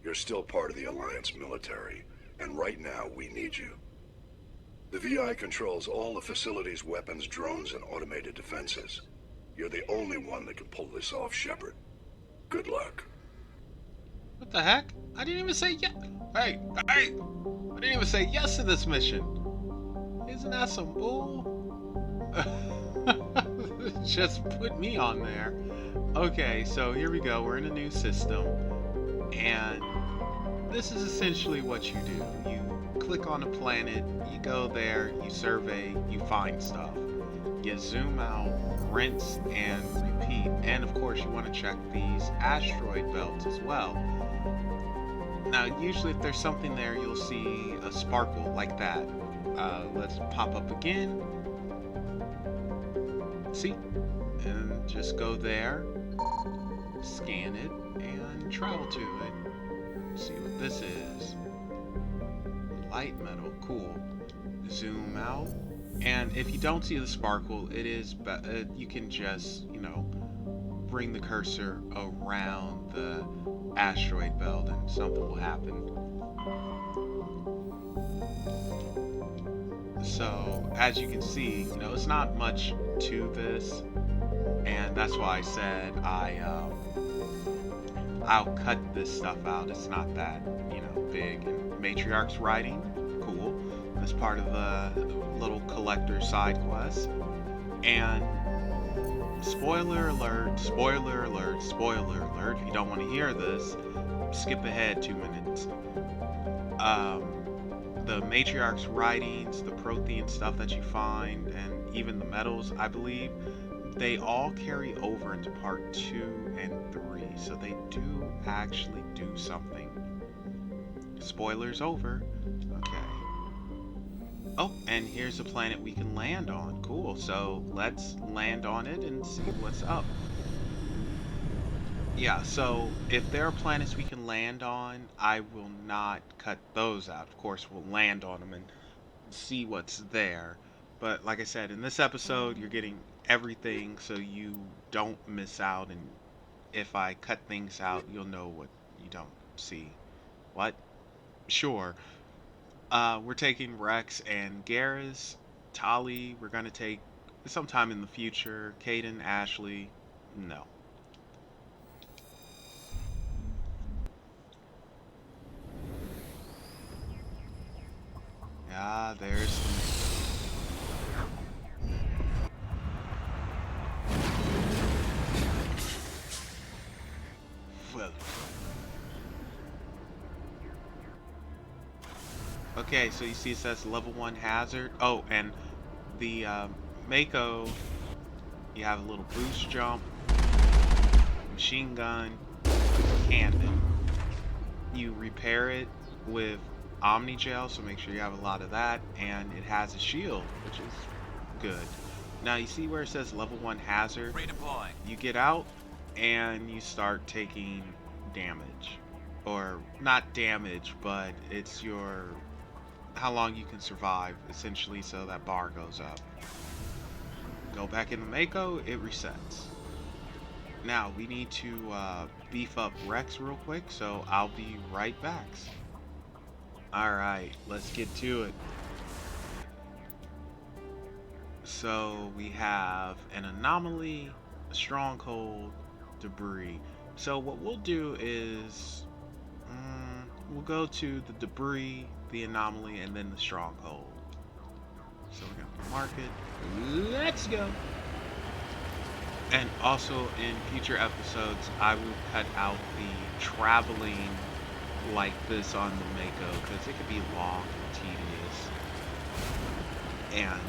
You're still part of the Alliance military, and right now we need you. The VI controls all the facility's weapons, drones, and automated defenses. You're the only one that can pull this off, Shepard. Good luck. What the heck? I didn't even say yes. Hey! I didn't even say yes to this mission. Isn't that some bull? Just put me on there. Okay, so here we go. We're in a new system. And this is essentially what you do. You click on a planet, you go there, you survey, you find stuff. You zoom out, rinse, and repeat. And of course, you want to check these asteroid belts as well. Now, usually if there's something there, you'll see a sparkle like that. Let's pop up again. See? And just go there, scan it, and travel to it. See what this is. Light metal, cool. Zoom out. And if you don't see the sparkle, it is, you can just, you know, bring the cursor around the asteroid belt and something will happen. So, as you can see, you know, it's not much to this, and that's why I said I'll cut this stuff out. It's not that, you know, big. And Matriarch's writing, cool. That's part of the little collector side quest. And spoiler alert, spoiler alert, spoiler alert. If you don't want to hear this, skip ahead 2 minutes. The Matriarch's writings, the Prothean stuff that you find, and even the metals, I believe, they all carry over into part 2 and 3. So they do actually do something. Spoilers over. Okay. Oh, and here's a planet we can land on. Cool. So let's land on it and see what's up. Yeah, so if there are planets we can land on, I will not cut those out. Of course, we'll land on them and see what's there. But like I said, in this episode, you're getting everything so you don't miss out. And if I cut things out, you'll know what you don't see. What? Sure. We're taking Rex and Garrus. Tali, we're going to take sometime in the future. Caden, Ashley, no. Ah, there's well. Okay, so you see it says level 1 hazard. Oh, and the Mako, you have a little boost jump, machine gun, cannon. You repair it with Omni Gel, so make sure you have a lot of that, and it has a shield, which is good. Now you see where it says level 1 hazard? Redeploying. You get out and you start taking damage. Or not damage, but it's your how long you can survive, essentially, so that bar goes up. Go back in the Mako, it resets. Now we need to beef up Rex real quick, so I'll be right back. Alright, let's get to it. So we have an anomaly, a stronghold, debris. So what we'll do is we'll go to the debris, the anomaly, and then the stronghold. So we're gonna mark it. Let's go. And also in future episodes, I will cut out the traveling like this on the Mako, because it could be long and tedious. And,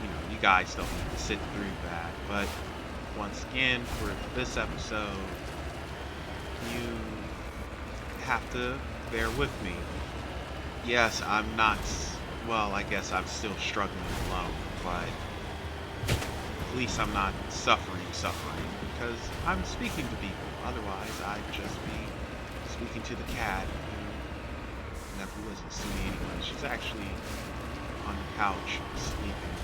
you know, you guys don't need to sit through that. But once again, for this episode, you have to bear with me. Yes, I'm not, well, I guess I'm still struggling alone, but at least I'm not suffering, because I'm speaking to people. Otherwise, I'd just be speaking to the cat who never listens to me anyway. She's actually on the couch sleeping.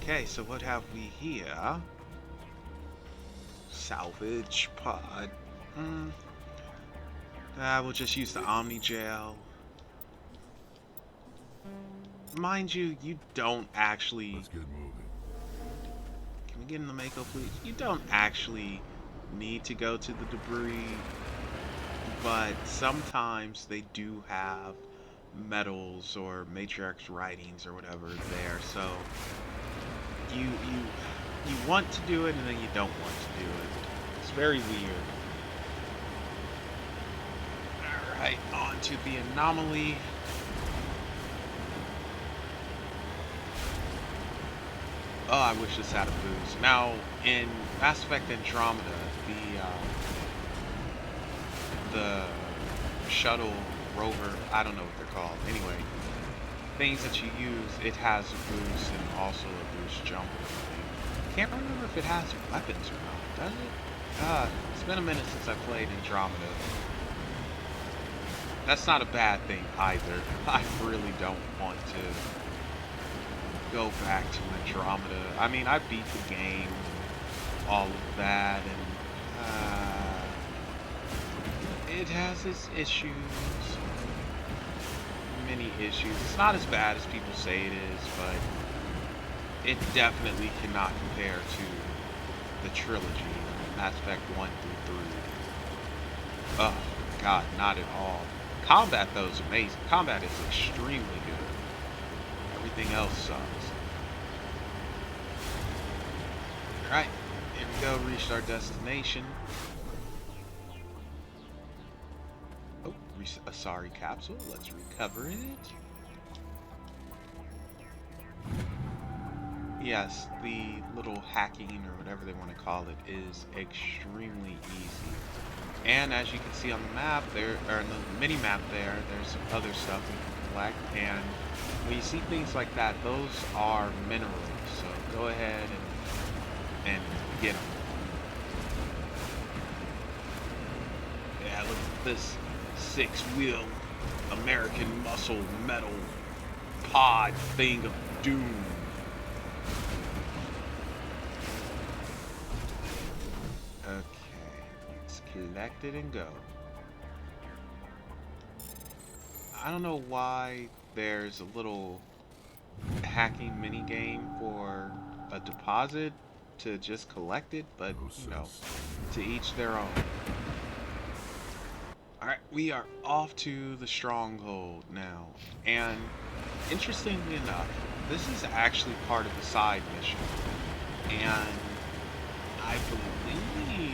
Okay, so what have we here? Salvage pod. We'll just use the Omni Gel. Mind you, you don't actually... Let's get moving. Can we get in the Mako, please? You don't actually need to go to the debris, but sometimes they do have medals or matrix writings or whatever there, so you want to do it and then you don't want to do it. It's very weird. Alright, on to the anomaly. Oh, I wish this had a boost. Now, in Mass Effect Andromeda, the shuttle rover, I don't know what they're called. Anyway, things that you use, it has a boost and also a boost jump or something. Can't remember if it has weapons or not, does it? It's been a minute since I played Andromeda. That's not a bad thing either. I really don't want to go back to Andromeda. I mean, I beat the game, all of that, and it has its issues, many issues. It's not as bad as people say it is, but it definitely cannot compare to the trilogy, Mass Effect 1 through 3. Oh god, not at all. Combat though is amazing. Combat is extremely good. Everything else sucks. Alright, here we go, reached our destination. Oh, a sorry capsule, let's recover it. Yes, the little hacking or whatever they want to call it is extremely easy. And as you can see on the map, there, or in the mini map there's other stuff you can collect, and when you see things like that, those are minerals, so go ahead and get them. Yeah, look at this 6-wheel American muscle metal pod thing of doom. Okay, let's collect it and go. I don't know why there's a little hacking mini game for a deposit to just collect it, but you know, to each their own. Alright, we are off to the stronghold now, and interestingly enough, this is actually part of the side mission, and I believe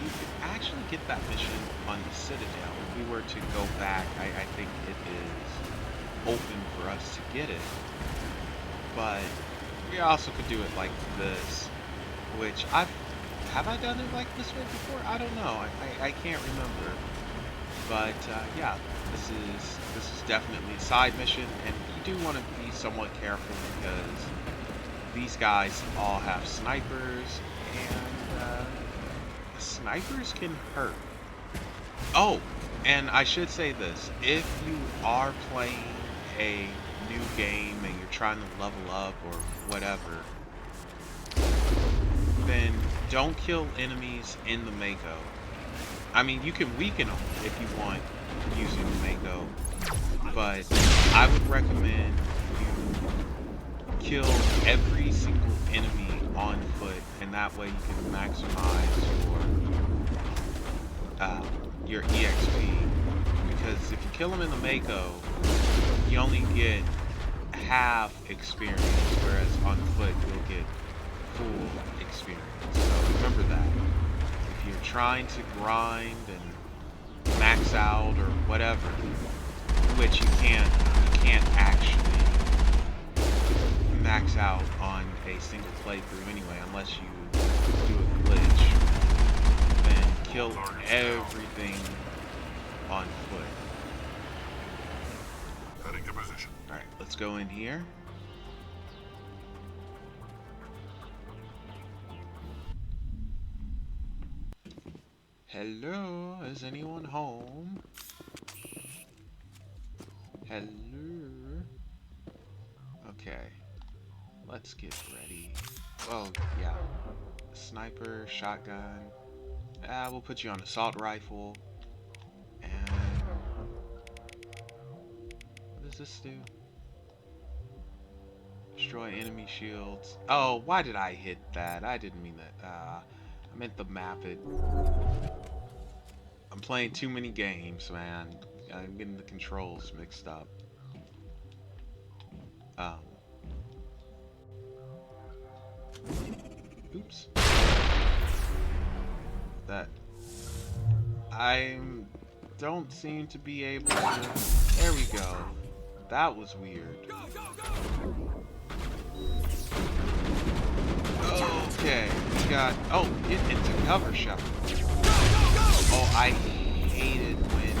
you can actually get that mission on the Citadel. If we were to go back, I think it is open for us to get it, but we also could do it like this, which have I done it like this way before? I don't know. I can't remember. But yeah, this is definitely a side mission, and you do want to be somewhat careful because these guys all have snipers, and snipers can hurt. Oh, and I should say this: if you are playing a new game and you're trying to level up or whatever, then don't kill enemies in the Mako. I mean, you can weaken them if you want using the Mako, but I would recommend you kill every single enemy on foot, and that way you can maximize your EXP. Because if you kill them in the Mako, you only get half experience, whereas on foot you'll get full experience. So remember that. If you're trying to grind and max out or whatever, which you can't actually max out on a single playthrough anyway, unless you do a glitch, then kill everything on foot. Heading to position. Alright, let's go in here. Hello, is anyone home? Hello? Okay, let's get ready. Oh, yeah. Sniper, shotgun. We'll put you on assault rifle. And what does this do? Destroy enemy shields. Oh, why did I hit that? I didn't mean that. I meant to map it. I'm playing too many games, man. I'm getting the controls mixed up. Oops. That. I don't seem to be able to. There we go. That was weird. Okay, we got. Oh, get into cover, Shepard. Oh, I hate it when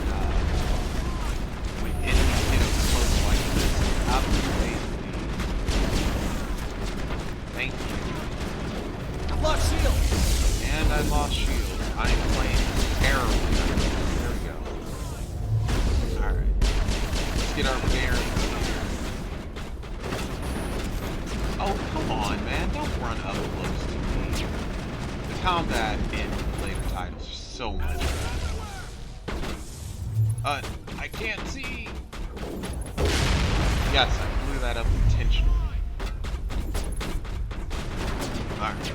enemies get up close like this. Absolutely. Thank you. I've lost shield. And I lost shield. I am playing terribly. There we go. Alright. Let's get our bearings here. Oh, come on, man. Don't run up close to me. The combat in later titles is so much better. I can't see. Yes, I blew that up intentionally. Alright.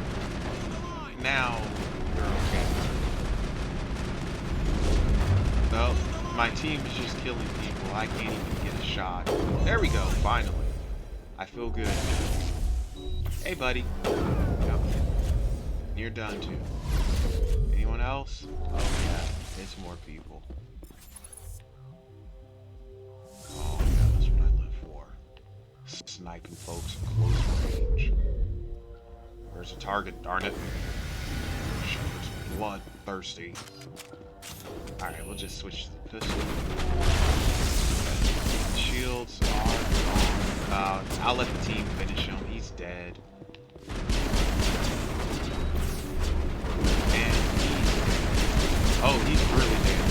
Now, you're okay. No, my team is just killing people. I can't even get a shot. There we go, finally. I feel good. Hey, buddy. Come here. You're done, too. Anyone else? Oh, yeah. It's more people. Oh, yeah, that's what I live for. Sniping folks at close range. Where's the target, darn it? Shepard's bloodthirsty. Alright, we'll just switch to the pistol. Shields are gone. I'll let the team finish him. He's dead. And he's really dead.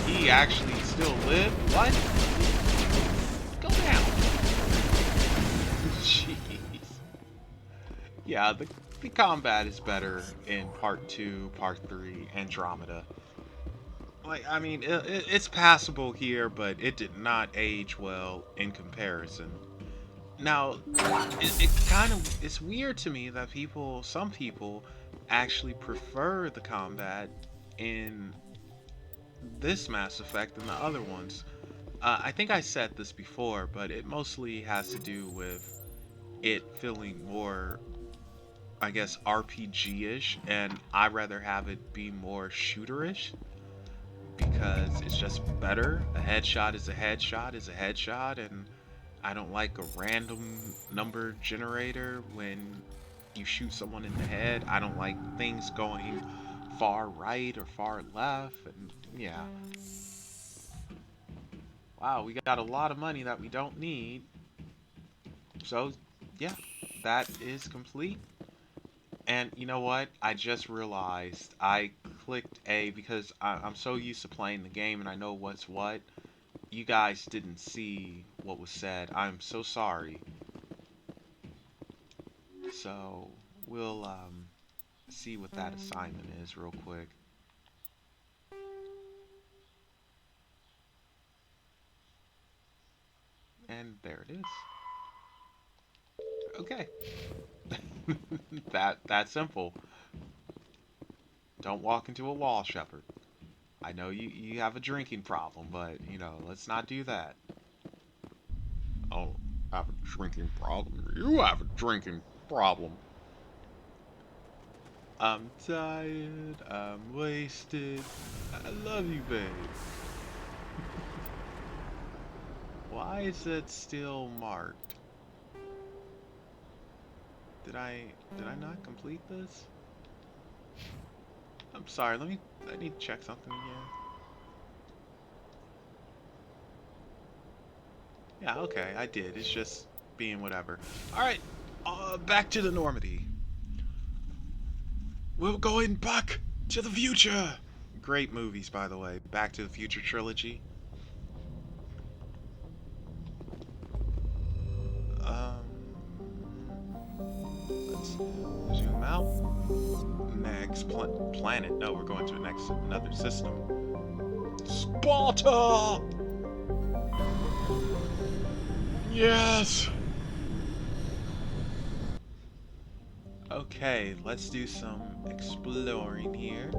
He actually still lived? What? Go down. Yeah, the combat is better in Part 2, Part 3, Andromeda. Like, I mean, it's passable here, but it did not age well in comparison. Now, it kind of, it's weird to me that some people actually prefer the combat in this Mass Effect than the other ones. I think I said this before, but it mostly has to do with it feeling more, I guess, RPG-ish, and I'd rather have it be more shooterish because it's just better. A headshot is a headshot is a headshot, and I don't like a random number generator when you shoot someone in the head. I don't like things going far right or far left, and yeah. Wow, we got a lot of money that we don't need. So, yeah, that is complete. And you know what? I just realized I clicked A because I'm so used to playing the game and I know what's what. You guys didn't see what was said. I'm so sorry. So, we'll see what that assignment is real quick. And there it is. Okay. That simple. Don't walk into a wall, Shepard. I know you have a drinking problem, but you know, let's not do that. Oh, I have a drinking problem. You have a drinking problem. I'm tired. I'm wasted. I love you, babe. Why is it still marked? Did I not complete this? I'm sorry, I need to check something again. Yeah, okay, I did. It's just being whatever. Alright, back to the Normandy. We're going back to the future! Great movies, by the way. Back to the Future trilogy. Let's zoom out. Next planet. No, we're going to another system. Sparta! Yes! Okay, let's do some exploring here.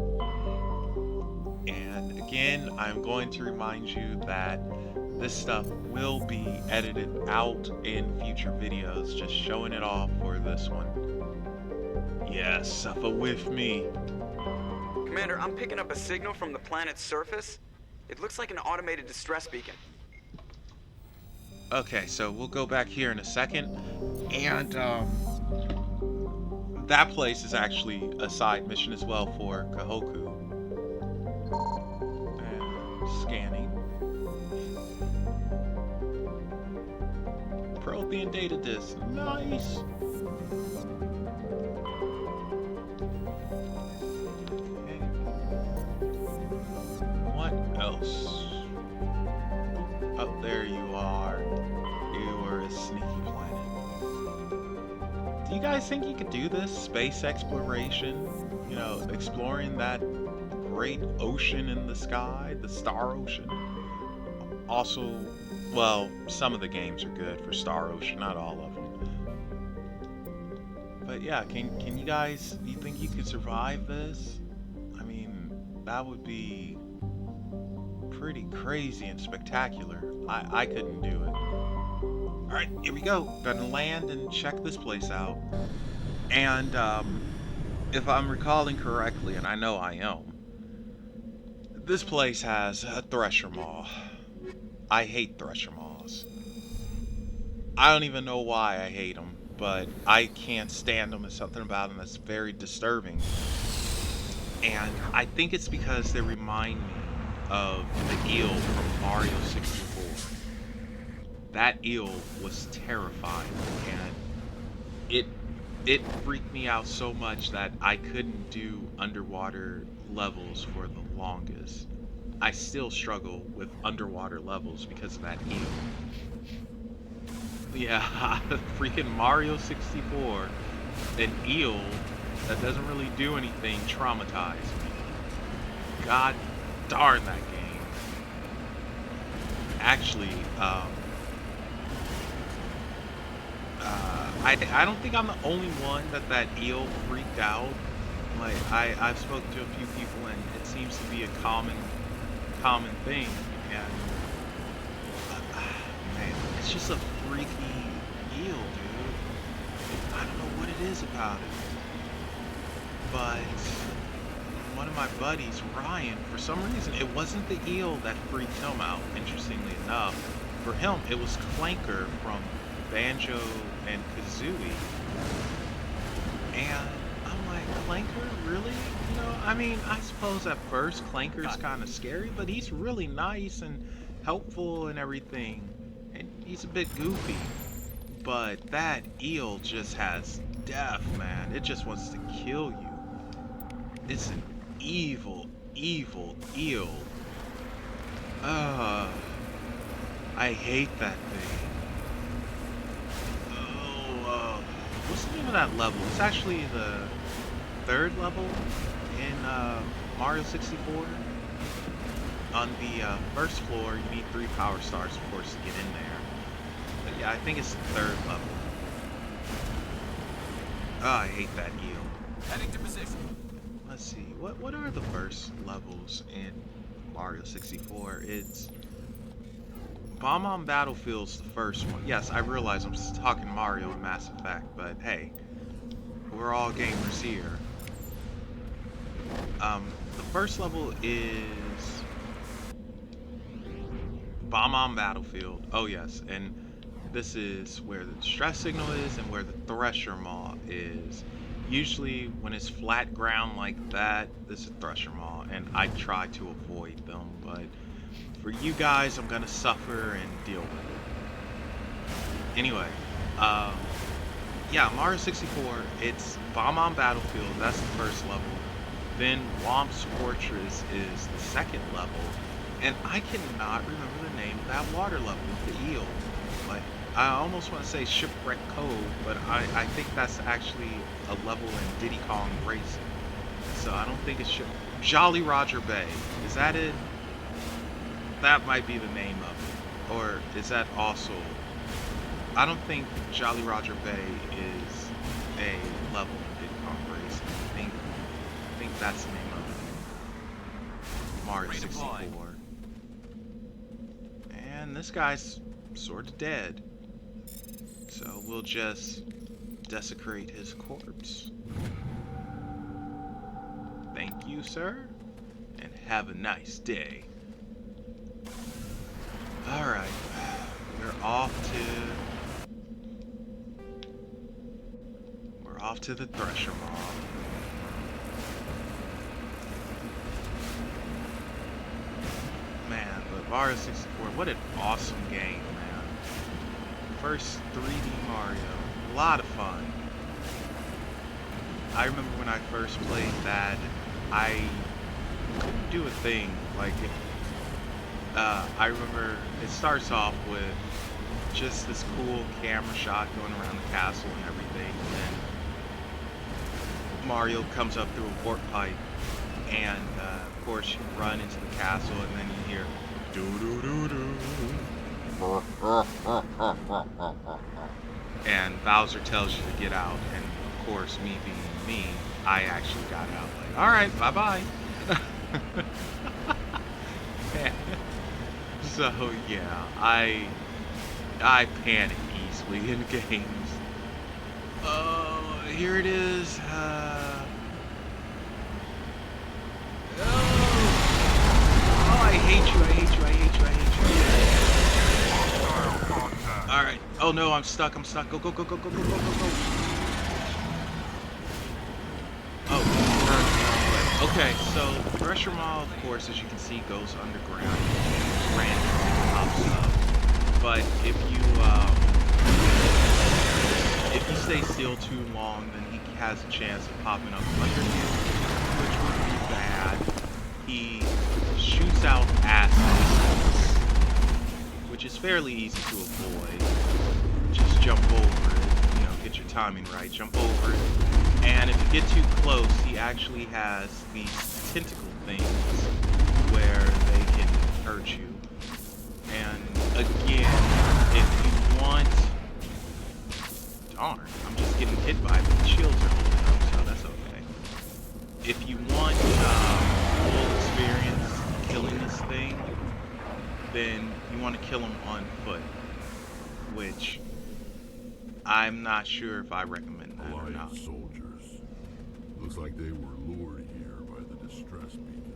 And again, I'm going to remind you that this stuff will be edited out in future videos, just showing it off for this one. Yes, suffer with me. Commander, I'm picking up a signal from the planet's surface. It looks like an automated distress beacon. Okay, so we'll go back here in a second. And, that place is actually a side mission as well for Kahoku. And scanning. Prothean data disk. Nice! Okay. What else? Oh, there you are. You were a sneaky planet. Do you guys think you could do this? Space exploration? You know, exploring that great ocean in the sky, the Star Ocean. Also, well, some of the games are good for Star Ocean, not all of them. But yeah, can you guys, you think you could survive this? I mean, that would be pretty crazy and spectacular. I couldn't do it. Alright, here we go. Gonna land and check this place out. And, if I'm recalling correctly, and I know I am, this place has a Thresher Maw. I hate Thresher Maws. I don't even know why I hate them, but I can't stand them. There's something about them that's very disturbing. And I think it's because they remind me of the eel from Mario 64. That eel was terrifying, and it freaked me out so much that I couldn't do underwater levels for the longest. I still struggle with underwater levels because of that eel. Yeah, freaking Mario 64 an eel that doesn't really do anything traumatized me. God darn that game. Actually, I don't think I'm the only one that eel freaked out. Like, I've spoken to a few people, and it seems to be a common thing. And man, it's just a freaky eel, dude. I don't know what it is about it, but one of my buddies, Ryan, for some reason, it wasn't the eel that freaked him out. Interestingly enough, for him, it was Clanker from Banjo and Kazooie. And I'm like, Clanker, really? You know, I mean, I suppose at first Clanker's kind of scary, but he's really nice and helpful and everything. And he's a bit goofy. But that eel just has death, man. It just wants to kill you. It's an evil, evil eel. I hate that thing. What's the name of that level? It's actually the 3rd level in Mario 64. On the 1st floor, you need 3 power stars, of course, to get in there. But yeah, I think it's the 3rd level. Oh, I hate that eel. Heading to position. Let's see, what are the first levels in Mario 64? It's Bomb on Battlefield's the first one. Yes, I realize I'm talking Mario and Mass Effect, but hey, we're all gamers here. The first level is Bomb on Battlefield. Oh yes, and this is where the distress signal is and where the Thresher Maw is. Usually when it's flat ground like that, this is Thresher Maw, and I try to avoid them, but for you guys, I'm gonna suffer and deal with it. Anyway, yeah, Mario 64, it's Bomb on Battlefield, that's the first level. Then Womp's Fortress is the 2nd level. And I cannot remember the name of that water level with the eel. Like, I almost want to say Shipwreck Cove, but I think that's actually a level in Diddy Kong Racing. So I don't think it's Jolly Roger Bay. Is that it? That might be the name of it. Or is that also... I don't think Jolly Roger Bay is a level in Diddy Kong Racing. I think that's the name of it. Mario 64. And this guy's sort of dead. So we'll just desecrate his corpse. Thank you, sir. And have a nice day. Alright. We're off to the Thresher Maw. Man, but Mario 64, what an awesome game, man. First 3D Mario, a lot of fun. I remember when I first played that, I couldn't do a thing. Like, I remember it starts off with just this cool camera shot going around the castle and everything, and then Mario comes up through a warp pipe, and of course you run into the castle, and then you hear doo doo doo doo, and Bowser tells you to get out, and of course, me being me, I actually got out. Like, all right, bye bye. So yeah, I panic easily in games. Oh, here it is. I hate you. Alright. Oh no, I'm stuck. Go. Oh, okay, so Thresher Maw, of course, as you can see, goes underground. Just randomly pops up. But if you stay still too long, then he has a chance of popping up under you, which would be bad. He shoots out acid, which is fairly easy to avoid. Just jump over it, get your timing right. Jump over it. And if you get too close, he actually has these tentacle things where they can hurt you. And again, if you want... Darn, I'm just getting hit by it. The shields are holding up, so that's okay. If you want full experience killing this thing, then you want to kill him on foot, which I'm not sure if I recommend that or not. Soldiers. Looks like they were lured here by the distress beacon.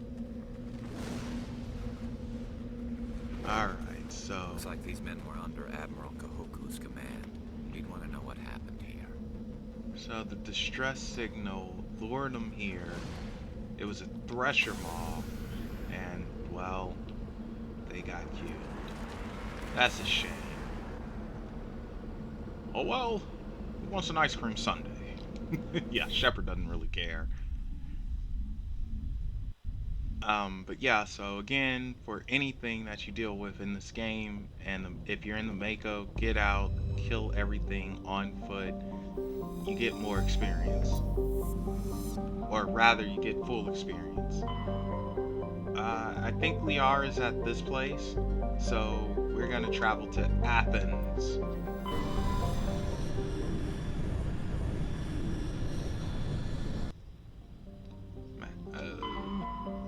Alright, so... Looks like these men were under Admiral Kahoku's command. You'd want to know what happened here. So the distress signal lured them here. It was a thresher maw, and, well, they got killed. That's a shame. Oh well, who wants an ice cream sundae? Yeah, Shepard doesn't really care. But yeah, so again, for anything that you deal with in this game, and if you're in the Mako, get out, kill everything on foot, you get more experience. Or rather, you get full experience. I think Liara is at this place, so we're gonna travel to Athens.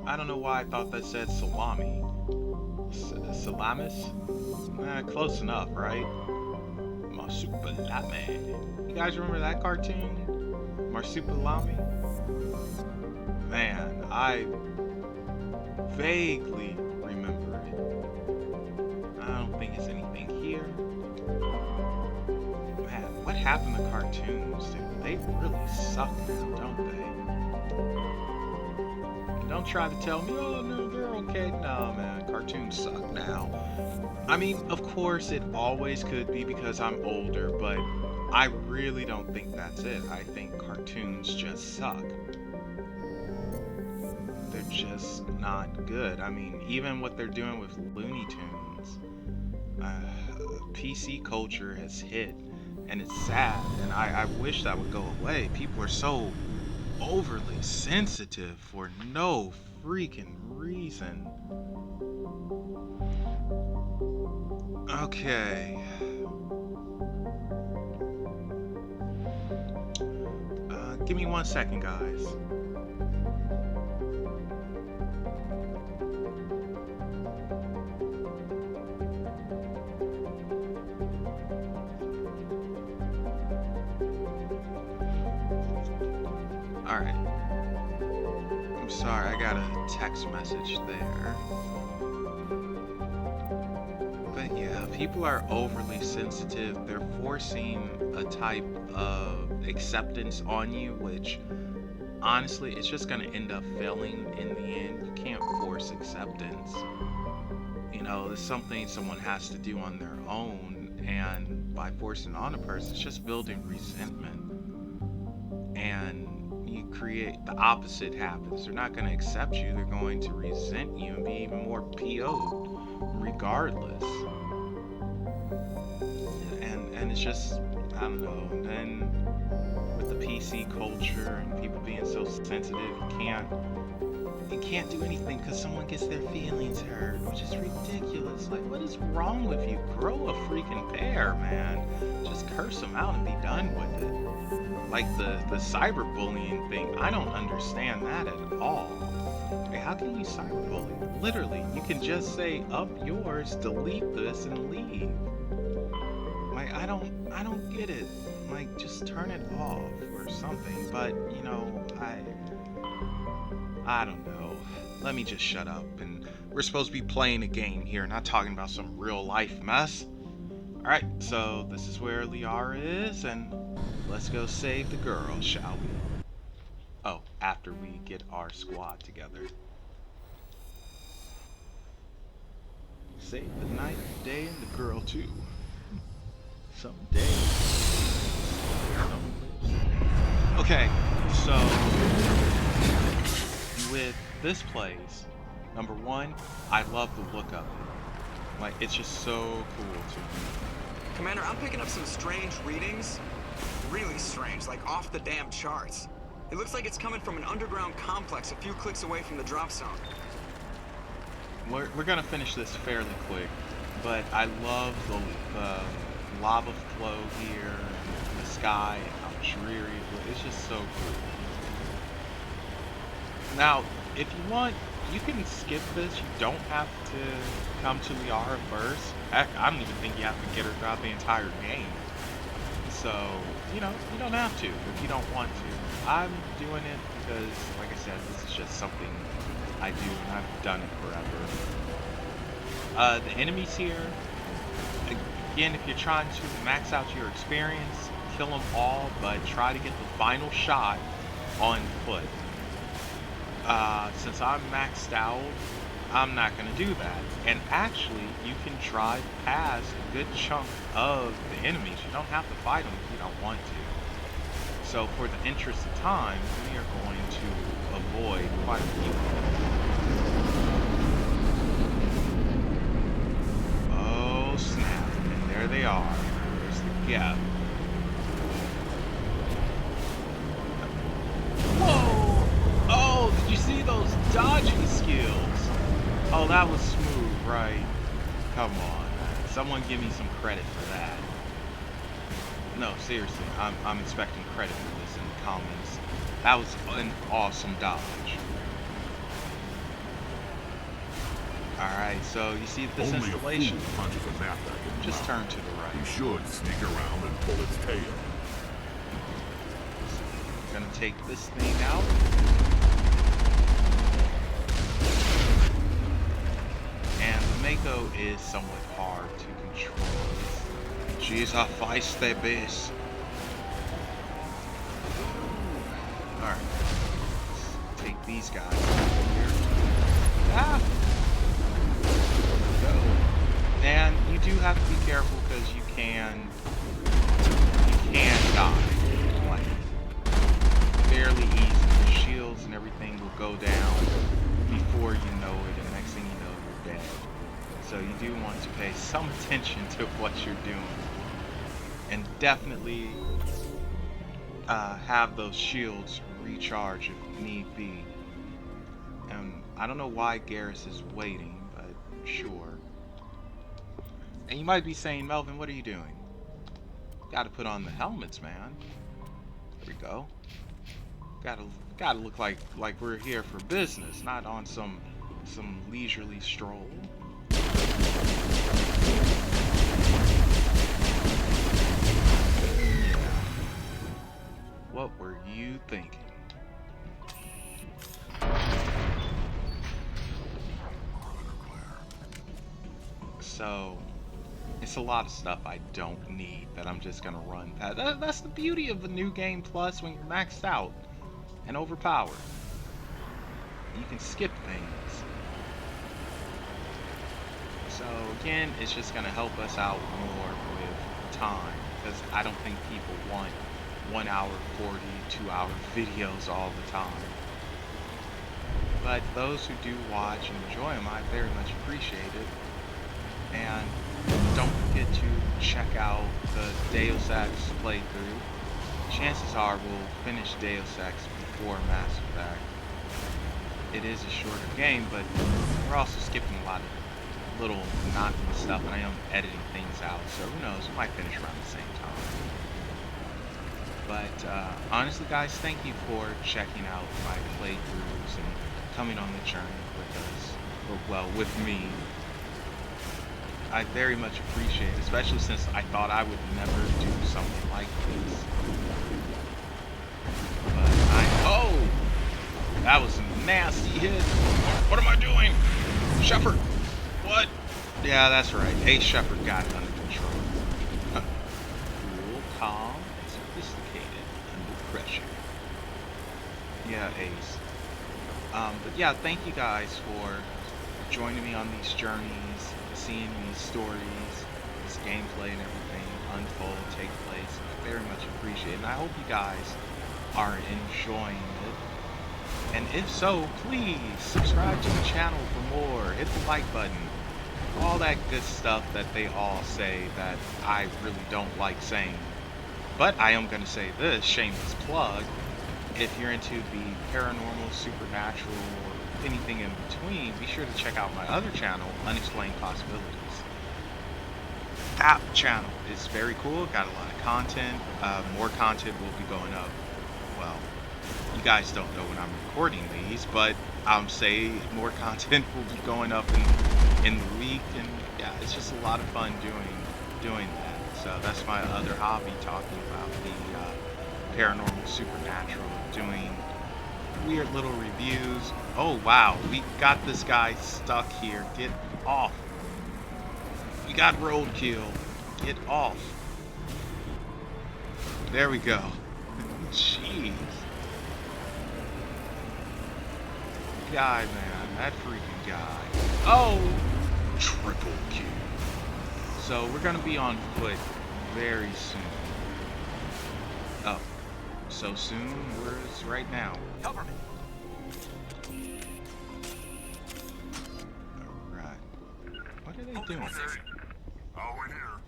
I don't know why I thought that said salami. Salamis? Close enough, right? Marsupilami. You guys remember that cartoon? Marsupilami? Man, I vaguely remember it. I don't think it's anything here. Man, what happened to cartoons, dude? They really suck now, don't they? Don't try to tell me, oh no, they're okay. No, man, cartoons suck now. I mean, of course, it always could be because I'm older, but I really don't think that's it. I think cartoons just suck. They're just not good. I mean, even what they're doing with Looney Tunes, PC culture has hit, and it's sad, and I wish that would go away. People are so overly sensitive for no freaking reason. Okay. Give me 1 second, guys. Alright. I'm sorry, I got a text message there. But yeah, people are overly sensitive. They're forcing a type of acceptance on you, which honestly, it's just going to end up failing in the end. You can't force acceptance. You know, it's something someone has to do on their own, and by forcing it on a person, it's just building resentment. And you create the opposite happens. They're not going to accept you, they're going to resent you and be even more PO'd regardless. And it's just, I don't know. And then with the PC culture and people being so sensitive, you can't do anything because someone gets their feelings hurt, which is ridiculous. Like, what is wrong with you? Grow a freaking pair, man. Just curse them out and be done with it. Like the cyberbullying thing, I don't understand that at all. Like, how can you cyberbully? Literally, you can just say, up yours, delete this, and leave. Like, I don't get it. Like, just turn it off or something. But, you know, I don't know. Let me just shut up. And we're supposed to be playing a game here, not talking about some real life mess. Alright, so this is where Liara is, and let's go save the girl, shall we? Oh, after we get our squad together. Save the night, the day, and the girl too. Someday. Okay, so with this place, number one, I love the look of it. Like, it's just so cool to me. Commander, I'm picking up some strange readings. Really strange, like off the damn charts. It looks like it's coming from an underground complex a few clicks away from the drop zone. We're gonna finish this fairly quick, but I love the lava flow here, the sky, and how dreary it looks. It's just so cool. Now, if you want, you can skip this. You don't have to come to Liara first. Heck, I don't even think you have to get her throughout the entire game. So, you know, you don't have to if you don't want to. I'm doing it because, like I said, this is just something I do, and I've done it forever. The enemies here, again, if you're trying to max out your experience, kill them all, but try to get the final shot on foot. Since I'm maxed out, I'm not going to do that. And actually, you can drive past a good chunk of the enemies. You don't have to fight them if you don't want to. So for the interest of time, we are going to avoid quite a few. Oh snap, and there they are. There's the gap. Whoa! Oh, did you see those dodging skills? Oh, that was smooth, right? Come on. Someone give me some credit for that. No, seriously, I'm expecting credit for this in the comments. That was an awesome dodge. Alright, so you see this Only installation? A fool punches a map back in the Just mouth. turn to the right. He should sneak around and pull its tail. Gonna take this thing out. And the Mako is somewhat hard to control. She's a feisty beast. Alright. Let's take these guys here. Ah! Go. And you do have to be careful because you can die. Like, fairly easy. The shields and everything will go down before you know it, and next thing you know, you're dead. So you do want to pay some attention to what you're doing. And definitely have those shields recharge if need be. And I don't know why Garrus is waiting, but sure. And you might be saying, Melvin, what are you doing? Gotta put on the helmets, man. There we go. Gotta look like we're here for business, not on some leisurely stroll. What were you thinking? So, it's a lot of stuff I don't need that I'm just gonna run past. That's the beauty of the new game plus when you're maxed out and overpowered. You can skip things. So again, it's just gonna help us out more with time, because I don't think people want 1 hour 40, 2 hour videos all the time. But those who do watch and enjoy them, I very much appreciate it. And don't forget to check out the Deus Ex playthrough. Chances are we'll finish Deus Ex before Mass Effect. It is a shorter game, but we're also skipping a lot of little monotonous stuff, and I am editing things out, so who knows, we might finish around the same time. But honestly guys, thank you for checking out my playthroughs and coming on the journey with us, or well, with me. I very much appreciate it, especially since I thought I would never do something like this. But oh! That was a nasty hit. What am I doing? Shepard! What? Yeah, that's right. Ace Shepard got it under control. Cool, calm, and sophisticated under pressure. Yeah, Ace. But yeah, thank you guys for joining me on these journeys, seeing these stories, this gameplay and everything unfold, take place. I very much appreciate it, and I hope you guys are enjoying it. And if so, please subscribe to the channel for more. Hit the like button. All that good stuff that they all say that I really don't like saying. But I am going to say this, shameless plug, if you're into the paranormal, supernatural, or anything in between, be sure to check out my other channel, Unexplained Possibilities. That channel is very cool, got a lot of content. More content will be going up. Well, you guys don't know when I'm recording these, but I'm saying more content will be going up in the week, and yeah, it's just a lot of fun doing that. So that's my other hobby, talking about the paranormal, supernatural, doing weird little reviews. Oh wow, we got this guy stuck here. Get off. We got roadkill. Get off. There we go. Jeez. Guy, man. That freaking guy. Oh! Triple kill. So we're gonna be on foot very soon. Oh. So soon? Where's right now? Cover me. Alright. What are they doing? I'll wait here.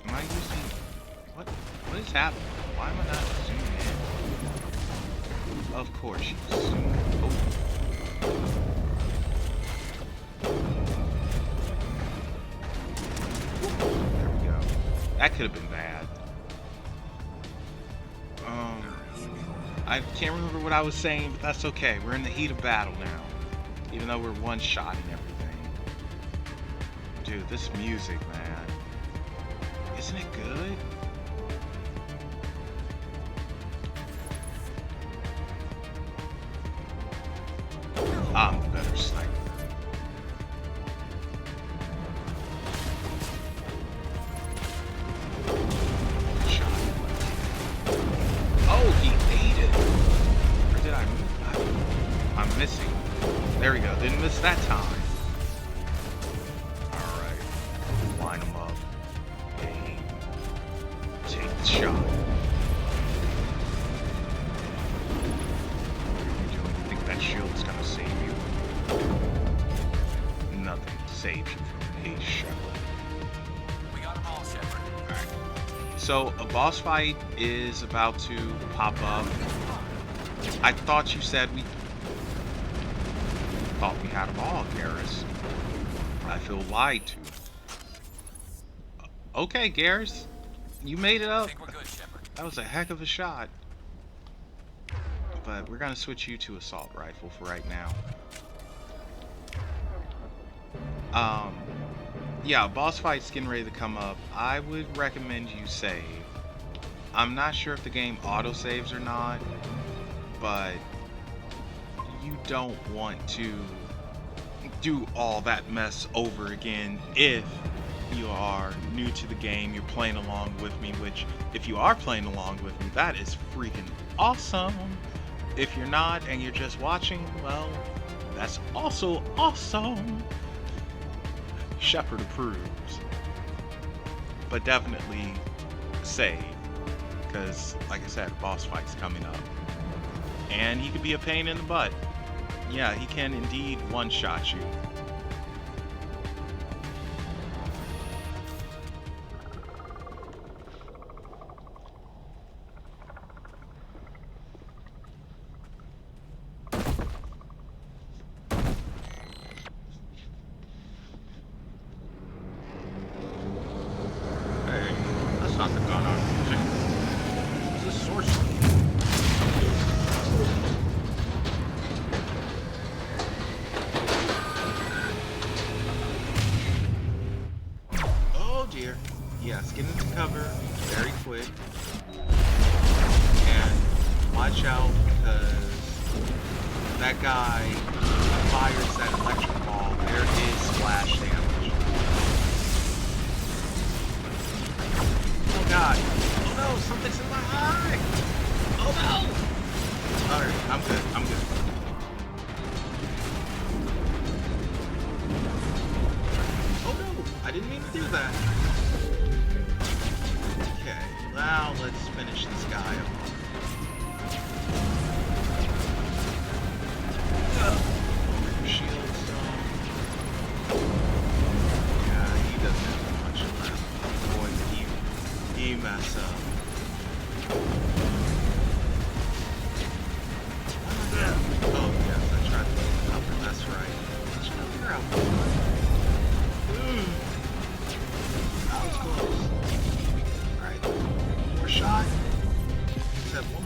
Am I using... What is happening? Why am I not zooming in? Of course you zoom. Oh. There we go. That could have been bad. I can't remember what I was saying, but that's okay. We're in the heat of battle now. Even though we're one-shotting everything. Dude, this music, man. Isn't it good? I'm the better sniper. Shot. Oh, he ate it. Or did I move? I'm missing. There we go. Didn't miss that time. Alright. Line them up. Aim. Take the shot. You think that shield's gonna save you? Nothing saves you from a Shepard. We got them all, Shepard. Alright. So, a boss fight is about to pop up. I thought you said we... thought we had them all, Garrus. I feel lied to. Okay, Garrus. You made it up. I think we're good, Shepard. That was a heck of a shot. But we're gonna switch you to assault rifle for right now. Yeah, boss fight's getting ready to come up. I would recommend you save. I'm not sure if the game auto saves or not, but you don't want to do all that mess over again if you are new to the game, you're playing along with me, which if you are playing along with me, that is freaking awesome. If you're not and you're just watching, well, that's also awesome. Shepard approves. But definitely save, because like I said, boss fight's coming up. And he could be a pain in the butt. Yeah, he can indeed one-shot you. Hey, that's not the gun I'm using. It's a sorcery. Oh dear. Yes, get into cover very quick. And watch out, because that guy fires that electric ball. There is splash damage. Oh god. Oh no, something's in my eye. Oh no. Alright, I'm good. I'm good. Oh no, I didn't mean to do that. Okay, now let's finish this guy up. Shield stone.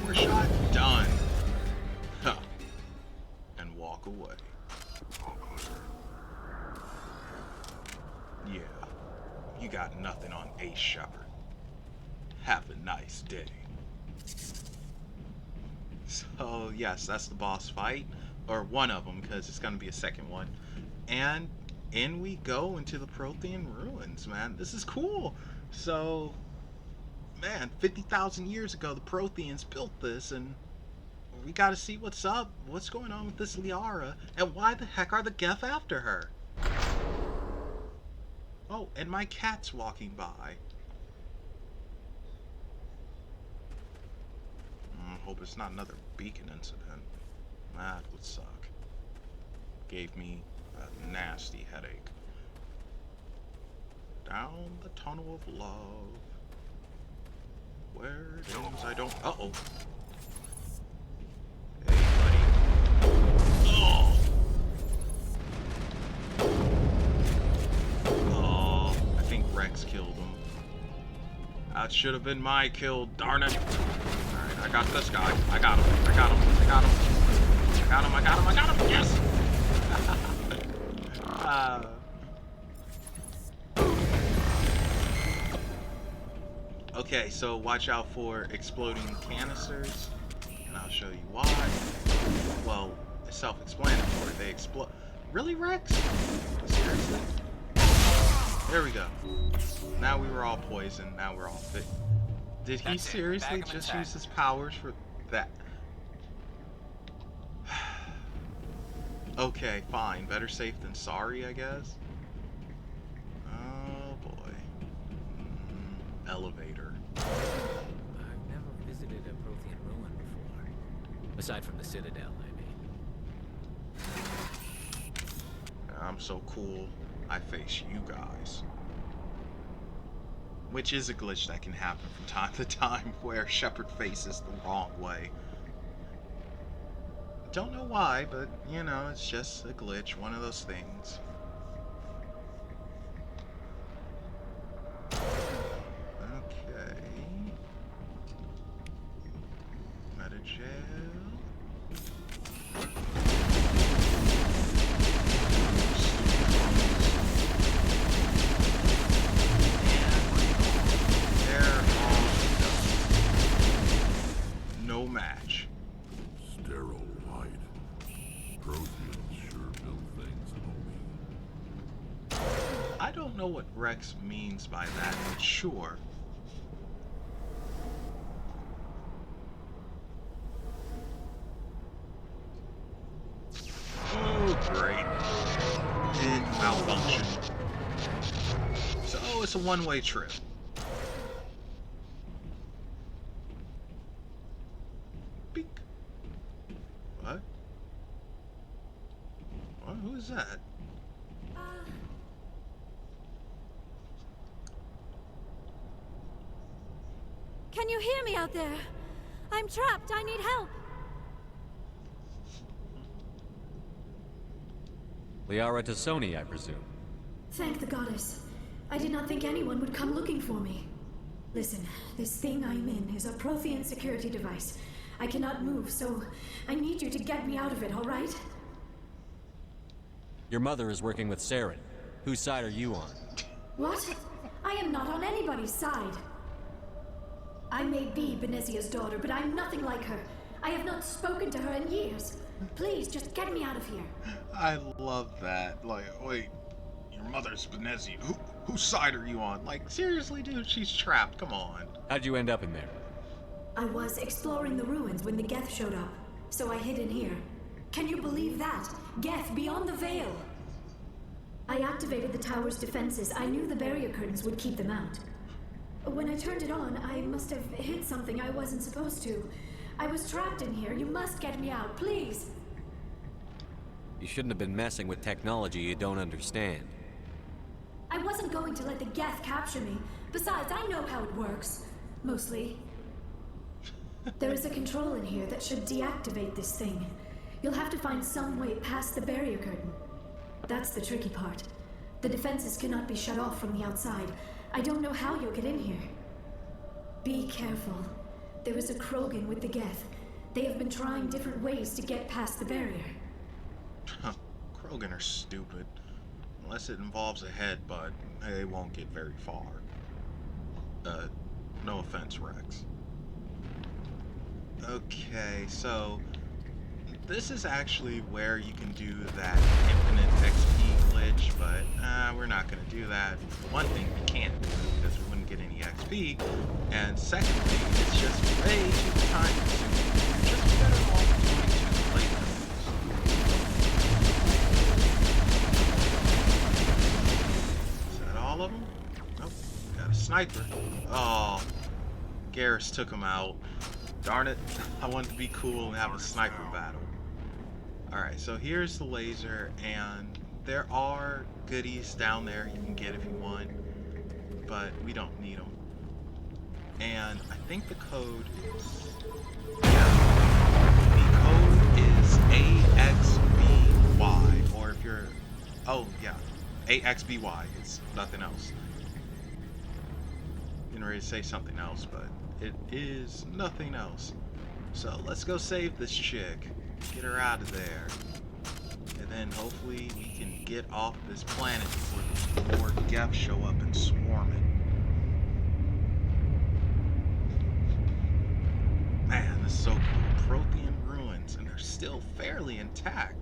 more shot. Done. Huh. And walk away. Yeah. You got nothing on Ace Shepard. Have a nice day. So, yes, that's the boss fight. Or one of them, because it's going to be a second one. And in we go into the Prothean ruins, man. This is cool. So, man, 50,000 years ago, the Protheans built this, and we got to see what's up. What's going on with this Liara, and why the heck are the Geth after her? Oh, and my cat's walking by. Hope it's not another beacon incident. That would suck. Gave me a nasty headache. Down the tunnel of love. Where it is, I don't... Uh-oh. Hey, buddy. Oh! Oh, I think Rex killed him. That should have been my kill, darn it. Alright, I got this guy. I got him. I got him. I got him. I got him. I got him. I got him. Yes! Okay, so watch out for exploding canisters, and I'll show you why. Well, it's self-explanatory. They explode. Really, Rex? Seriously? There we go. Now we were all poisoned. Now we're all fit. Did he seriously just use his powers for that? Okay, fine. Better safe than sorry, I guess. Oh boy. Elevator. I've never visited a Prothean ruin before. Aside from the Citadel, I mean. I'm so cool. I face you guys. Which is a glitch that can happen from time to time, where Shepard faces the wrong way. Don't know why, but you know, it's just a glitch, one of those things. Okay. Metagel. No match. Sterile light. Protheans sure build things, homie. I don't know what Rex means by that, but sure. Oh, great. It malfunctioned. So, it's a one-way trip. Beak. What? What? Who is that? Can you hear me out there? I'm trapped. I need help. Liara to Sony, I presume. Thank the goddess. I did not think anyone would come looking for me. Listen, this thing I'm in is a Prothean security device. I cannot move, so I need you to get me out of it, all right? Your mother is working with Saren. Whose side are you on? What? I am not on anybody's side. I may be Benezia's daughter, but I'm nothing like her. I have not spoken to her in years. Please, just get me out of here. I love that. Like, wait, your mother's Benezia. Whose side are you on? Like, seriously, dude, she's trapped. Come on. How'd you end up in there? I was exploring the ruins when the Geth showed up, so I hid in here. Can you believe that? Geth beyond the veil! I activated the tower's defenses. I knew the barrier curtains would keep them out. When I turned it on, I must have hit something I wasn't supposed to. I was trapped in here. You must get me out, please! You shouldn't have been messing with technology you don't understand. I wasn't going to let the Geth capture me. Besides, I know how it works. Mostly. There is a control in here that should deactivate this thing. You'll have to find some way past the barrier curtain. That's the tricky part. The defenses cannot be shut off from the outside. I don't know how you'll get in here. Be careful. There was a Krogan with the Geth. They have been trying different ways to get past the barrier. Krogan are stupid. Unless it involves a headbutt, they won't get very far. No offense, Rex. Okay, so this is actually where you can do that infinite XP glitch, but we're not going to do that. For one thing, we can't do it because we wouldn't get any XP, and secondly, it's just way too time consuming. You're just better off doing 2 playthroughs. Is that all of them? Nope, got a sniper. Oh, Garrus took him out. Darn it, I wanted to be cool and have a sniper battle. Alright, so here's the laser, and there are goodies down there you can get if you want, but we don't need them. And I think the code is... the code is AXBY, or if you're... oh, yeah, AXBY, it's nothing else. Getting ready to say something else, but it is nothing else. So let's go save this chick, get her out of there, and then hopefully we can get off this planet before these more Geth show up and swarm it. Man, this is so cool. Prothean ruins, and they're still fairly intact.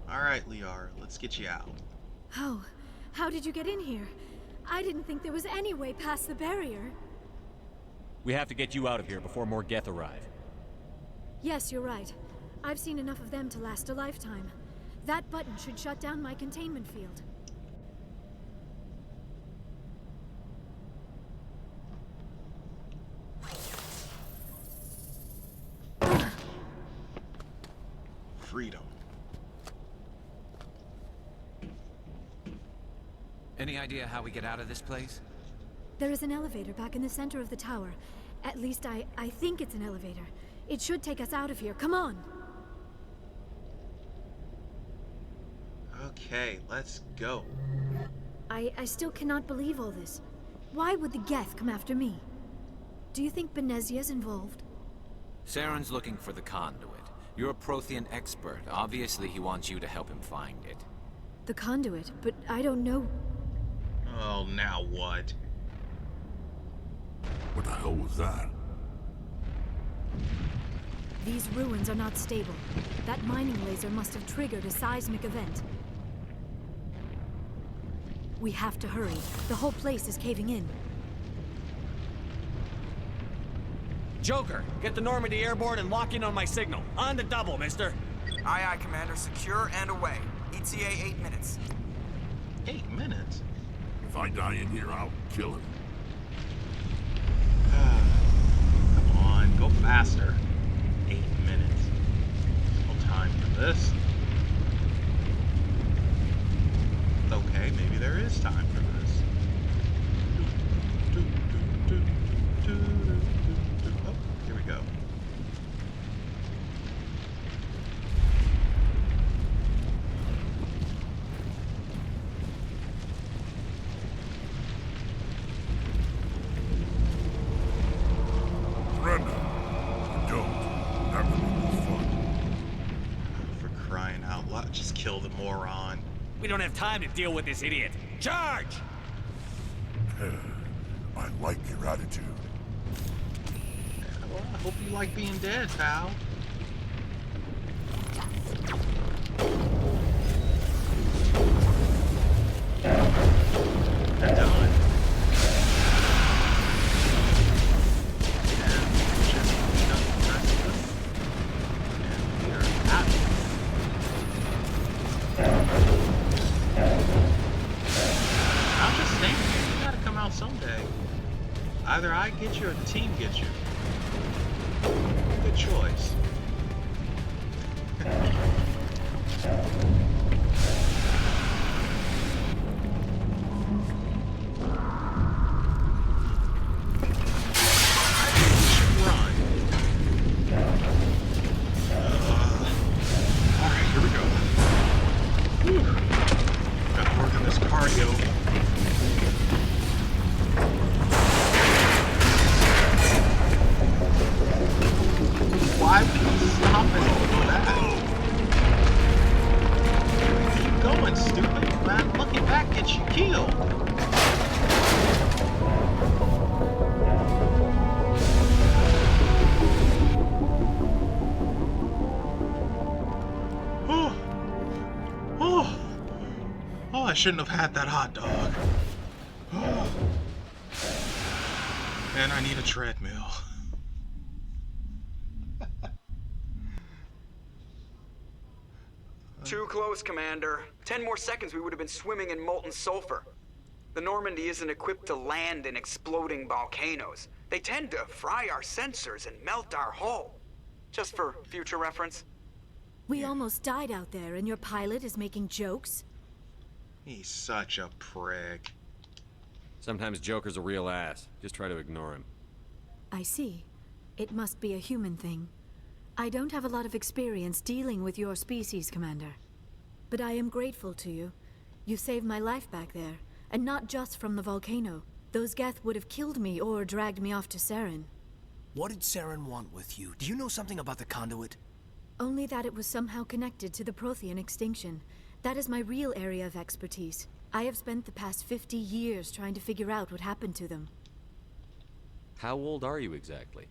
Alright, Liara, let's get you out. Oh, how did you get in here? I didn't think there was any way past the barrier. We have to get you out of here before more Geth arrive. Yes, you're right. I've seen enough of them to last a lifetime. That button should shut down my containment field. Freedom. Any idea how we get out of this place? There is an elevator back in the center of the tower. At least I think it's an elevator. It should take us out of here. Come on! Okay, let's go. I still cannot believe all this. Why would the Geth come after me? Do you think Benezia's involved? Saren's looking for the conduit. You're a Prothean expert. Obviously, he wants you to help him find it. The conduit, but I don't know. Oh, now what? What the hell was that? These ruins are not stable. That mining laser must have triggered a seismic event. We have to hurry. The whole place is caving in. Joker, get the Normandy airborne and lock in on my signal. On the double, mister. Aye, aye, Commander. Secure and away. ETA 8 minutes. 8 minutes? If I die in here, I'll kill him. Come on, go faster. 8 minutes. No time for this. Okay, maybe there is time for this. Oh, here we go. Brenda, don't. That would be fun. For crying out loud, just kill the moron. We don't have time to deal with this idiot. Charge! I like your attitude. Well, I hope you like being dead, pal. Done. And just clean up the rest of this. And we are out. I'm just saying, you gotta come out someday. Either I get you or the team gets you. Good choice. jumping over that. Keep going, stupid. Man, looking back gets you killed. Oh, I shouldn't have had that hot dog. And I need a treadmill. Too close, Commander. 10 more seconds we would have been swimming in molten sulfur. The Normandy isn't equipped to land in exploding volcanoes. They tend to fry our sensors and melt our hull. Just for future reference. We almost died out there, and your pilot is making jokes? He's such a prick. Sometimes Joker's a real ass. Just try to ignore him. I see. It must be a human thing. I don't have a lot of experience dealing with your species, Commander. But I am grateful to you. You saved my life back there, and not just from the volcano. Those Geth would have killed me or dragged me off to Saren. What did Saren want with you? Do you know something about the conduit? Only that it was somehow connected to the Prothean extinction. That is my real area of expertise. I have spent the past 50 years trying to figure out what happened to them. How old are you exactly?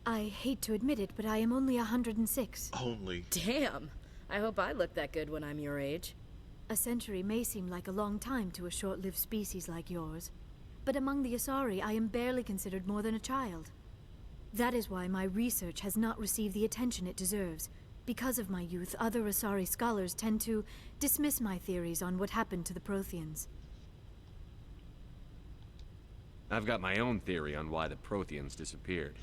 I hate to admit it, but I am only 106. Only. Damn. I hope I look that good when I'm your age. A century may seem like a long time to a short-lived species like yours. But among the Asari, I am barely considered more than a child. That is why my research has not received the attention it deserves. Because of my youth, other Asari scholars tend to dismiss my theories on what happened to the Protheans. I've got my own theory on why the Protheans disappeared.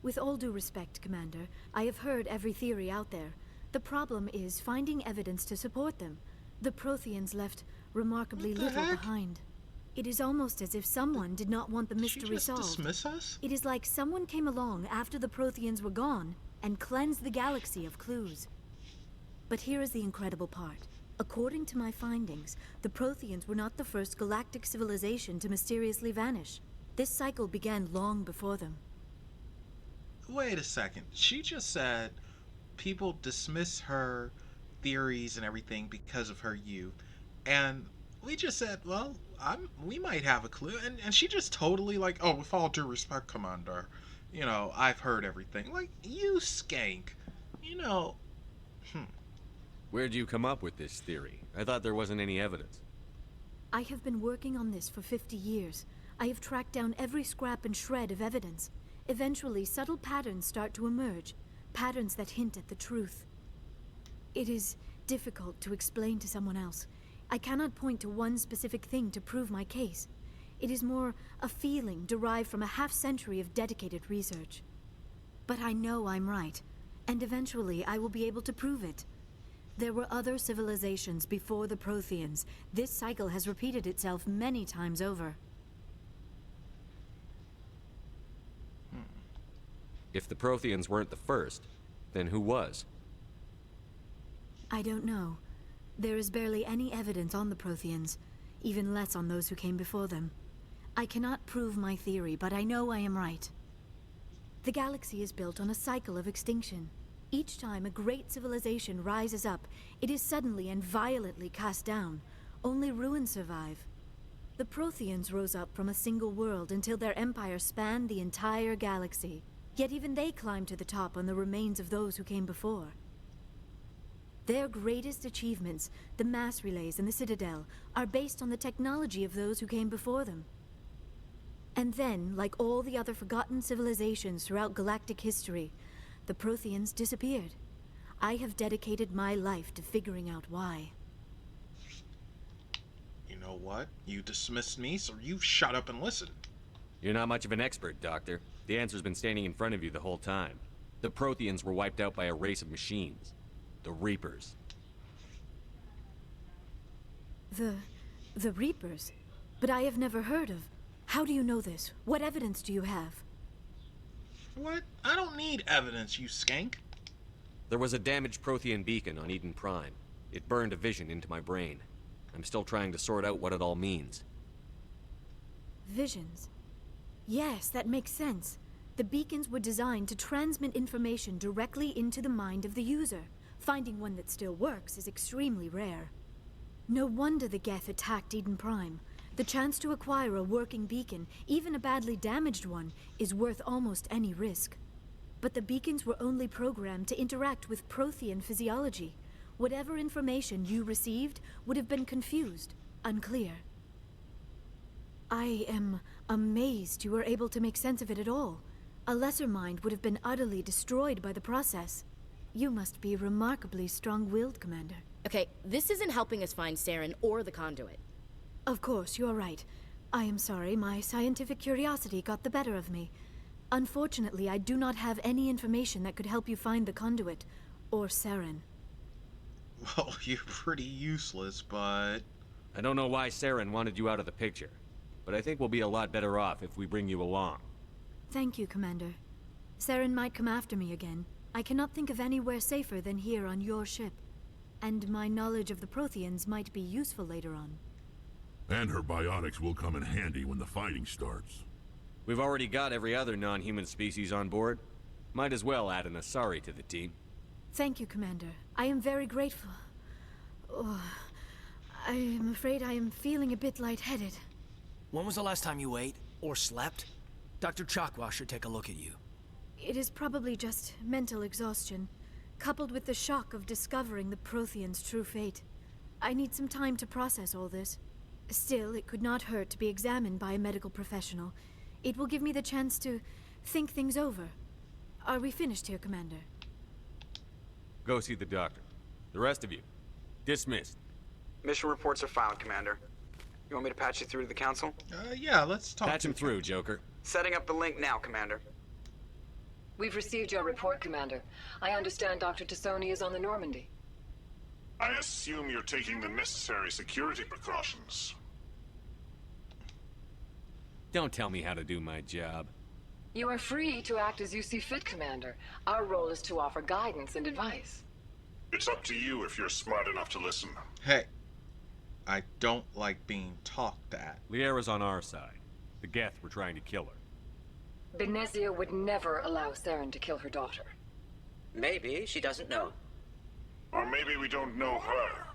With all due respect, Commander, I have heard every theory out there. The problem is finding evidence to support them. The Protheans left remarkably little behind. It is almost as if someone did not want the mystery solved. Dismiss us? It is like someone came along after the Protheans were gone and cleansed the galaxy of clues. But here is the incredible part. According to my findings, the Protheans were not the first galactic civilization to mysteriously vanish. This cycle began long before them. Wait a second. She just said people dismiss her theories and everything because of her youth. And we just said, well, we might have a clue. And she just totally like, oh, with all due respect, Commander, you know, I've heard everything. Like, you skank. You know, Where'd you come up with this theory? I thought there wasn't any evidence. I have been working on this for 50 years. I have tracked down every scrap and shred of evidence. Eventually, subtle patterns start to emerge. Patterns that hint at the truth. It is difficult to explain to someone else. I cannot point to one specific thing to prove my case. It is more a feeling derived from a half-century of dedicated research. But I know I'm right, and eventually I will be able to prove it. There were other civilizations before the Protheans. This cycle has repeated itself many times over. If the Protheans weren't the first, then who was? I don't know. There is barely any evidence on the Protheans, even less on those who came before them. I cannot prove my theory, but I know I am right. The galaxy is built on a cycle of extinction. Each time a great civilization rises up, it is suddenly and violently cast down. Only ruins survive. The Protheans rose up from a single world until their empire spanned the entire galaxy. Yet even they climbed to the top on the remains of those who came before. Their greatest achievements, the mass relays and the Citadel, are based on the technology of those who came before them. And then, like all the other forgotten civilizations throughout galactic history, the Protheans disappeared. I have dedicated my life to figuring out why. you know what? You dismissed me, so you shut up and listen. You're not much of an expert, Doctor. The answer's been standing in front of you the whole time. The Protheans were wiped out by a race of machines. The Reapers. The Reapers? But I have never heard of. How do you know this? What evidence do you have? What? I don't need evidence, you skank. There was a damaged Prothean beacon on Eden Prime. It burned a vision into my brain. I'm still trying to sort out what it all means. Visions. Yes, that makes sense. The beacons were designed to transmit information directly into the mind of the user. Finding one that still works is extremely rare. No wonder the Geth attacked Eden Prime. The chance to acquire a working beacon, even a badly damaged one, is worth almost any risk. But the beacons were only programmed to interact with Prothean physiology. Whatever information you received would have been confused, unclear. I am amazed you were able to make sense of it at all. A lesser mind would have been utterly destroyed by the process. You must be remarkably strong-willed, Commander. Okay, this isn't helping us find Saren or the conduit. Of course, you're right. I am sorry, my scientific curiosity got the better of me. Unfortunately, I do not have any information that could help you find the conduit, or Saren. Well, you're pretty useless, but... I don't know why Saren wanted you out of the picture, but I think we'll be a lot better off if we bring you along. Thank you, Commander. Saren might come after me again. I cannot think of anywhere safer than here on your ship. And my knowledge of the Protheans might be useful later on. And her biotics will come in handy when the fighting starts. We've already got every other non-human species on board. Might as well add an Asari to the team. Thank you, Commander. I am very grateful. Oh, I am afraid I am feeling a bit lightheaded. When was the last time you ate? Or slept? Dr. Chakwa should take a look at you. It is probably just mental exhaustion, coupled with the shock of discovering the Protheans' true fate. I need some time to process all this. Still, it could not hurt to be examined by a medical professional. It will give me the chance to think things over. Are we finished here, Commander? Go see the doctor. The rest of you, dismissed. Mission reports are filed, Commander. You want me to patch you through to the Council? Yeah, let's talk. Patch him through, Joker. Setting up the link now, Commander. We've received your report, Commander. I understand Dr. Tassoni is on the Normandy. I assume you're taking the necessary security precautions. Don't tell me how to do my job. You are free to act as you see fit, Commander. Our role is to offer guidance and advice. It's up to you if you're smart enough to listen. Hey, I don't like being talked at. Liara's on our side. The Geth were trying to kill her. Benezia would never allow Saren to kill her daughter. Maybe she doesn't know. Or maybe we don't know her.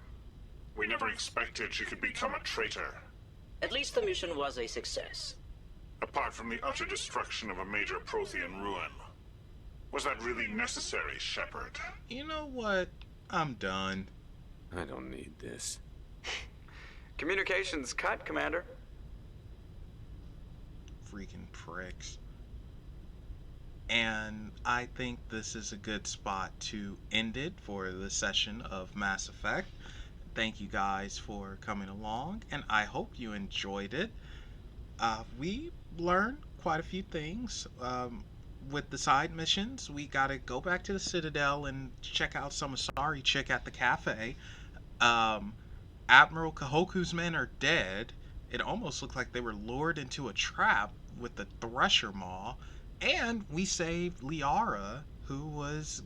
We never expected she could become a traitor. At least the mission was a success. Apart from the utter destruction of a major Prothean ruin. Was that really necessary, Shepard? You know what? I'm done. I don't need this. Communications cut, Commander. Freaking pricks. And I think this is a good spot to end it for the session of Mass Effect. Thank you guys for coming along, and I hope you enjoyed it. We learned quite a few things. With the side missions, we gotta go back to the Citadel and check out some Asari chick at the cafe. Admiral Kahoku's men are dead. It almost looked like they were lured into a trap with the Thresher Maw. And we saved Liara, who was,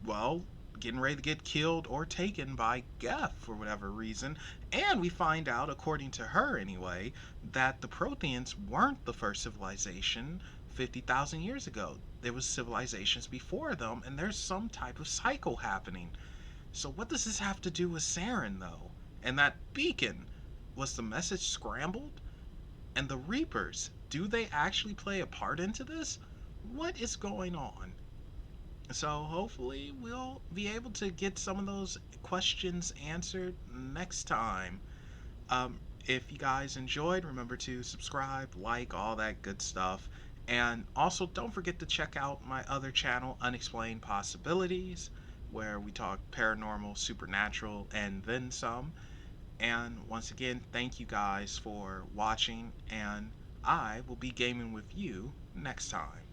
well, getting ready to get killed or taken by Geth for whatever reason. And we find out, according to her anyway, that the Protheans weren't the first civilization 50,000 years ago. There was civilizations before them, and there's some type of cycle happening. So what does this have to do with Saren, though? And that beacon? Was the message scrambled? And the Reapers, do they actually play a part into this? What is going on? So hopefully we'll be able to get some of those questions answered next time. If you guys enjoyed, remember to subscribe, like, all that good stuff. And also don't forget to check out my other channel, Unexplained Possibilities, where we talk paranormal, supernatural, and then some. And once again, thank you guys for watching, and I will be gaming with you next time.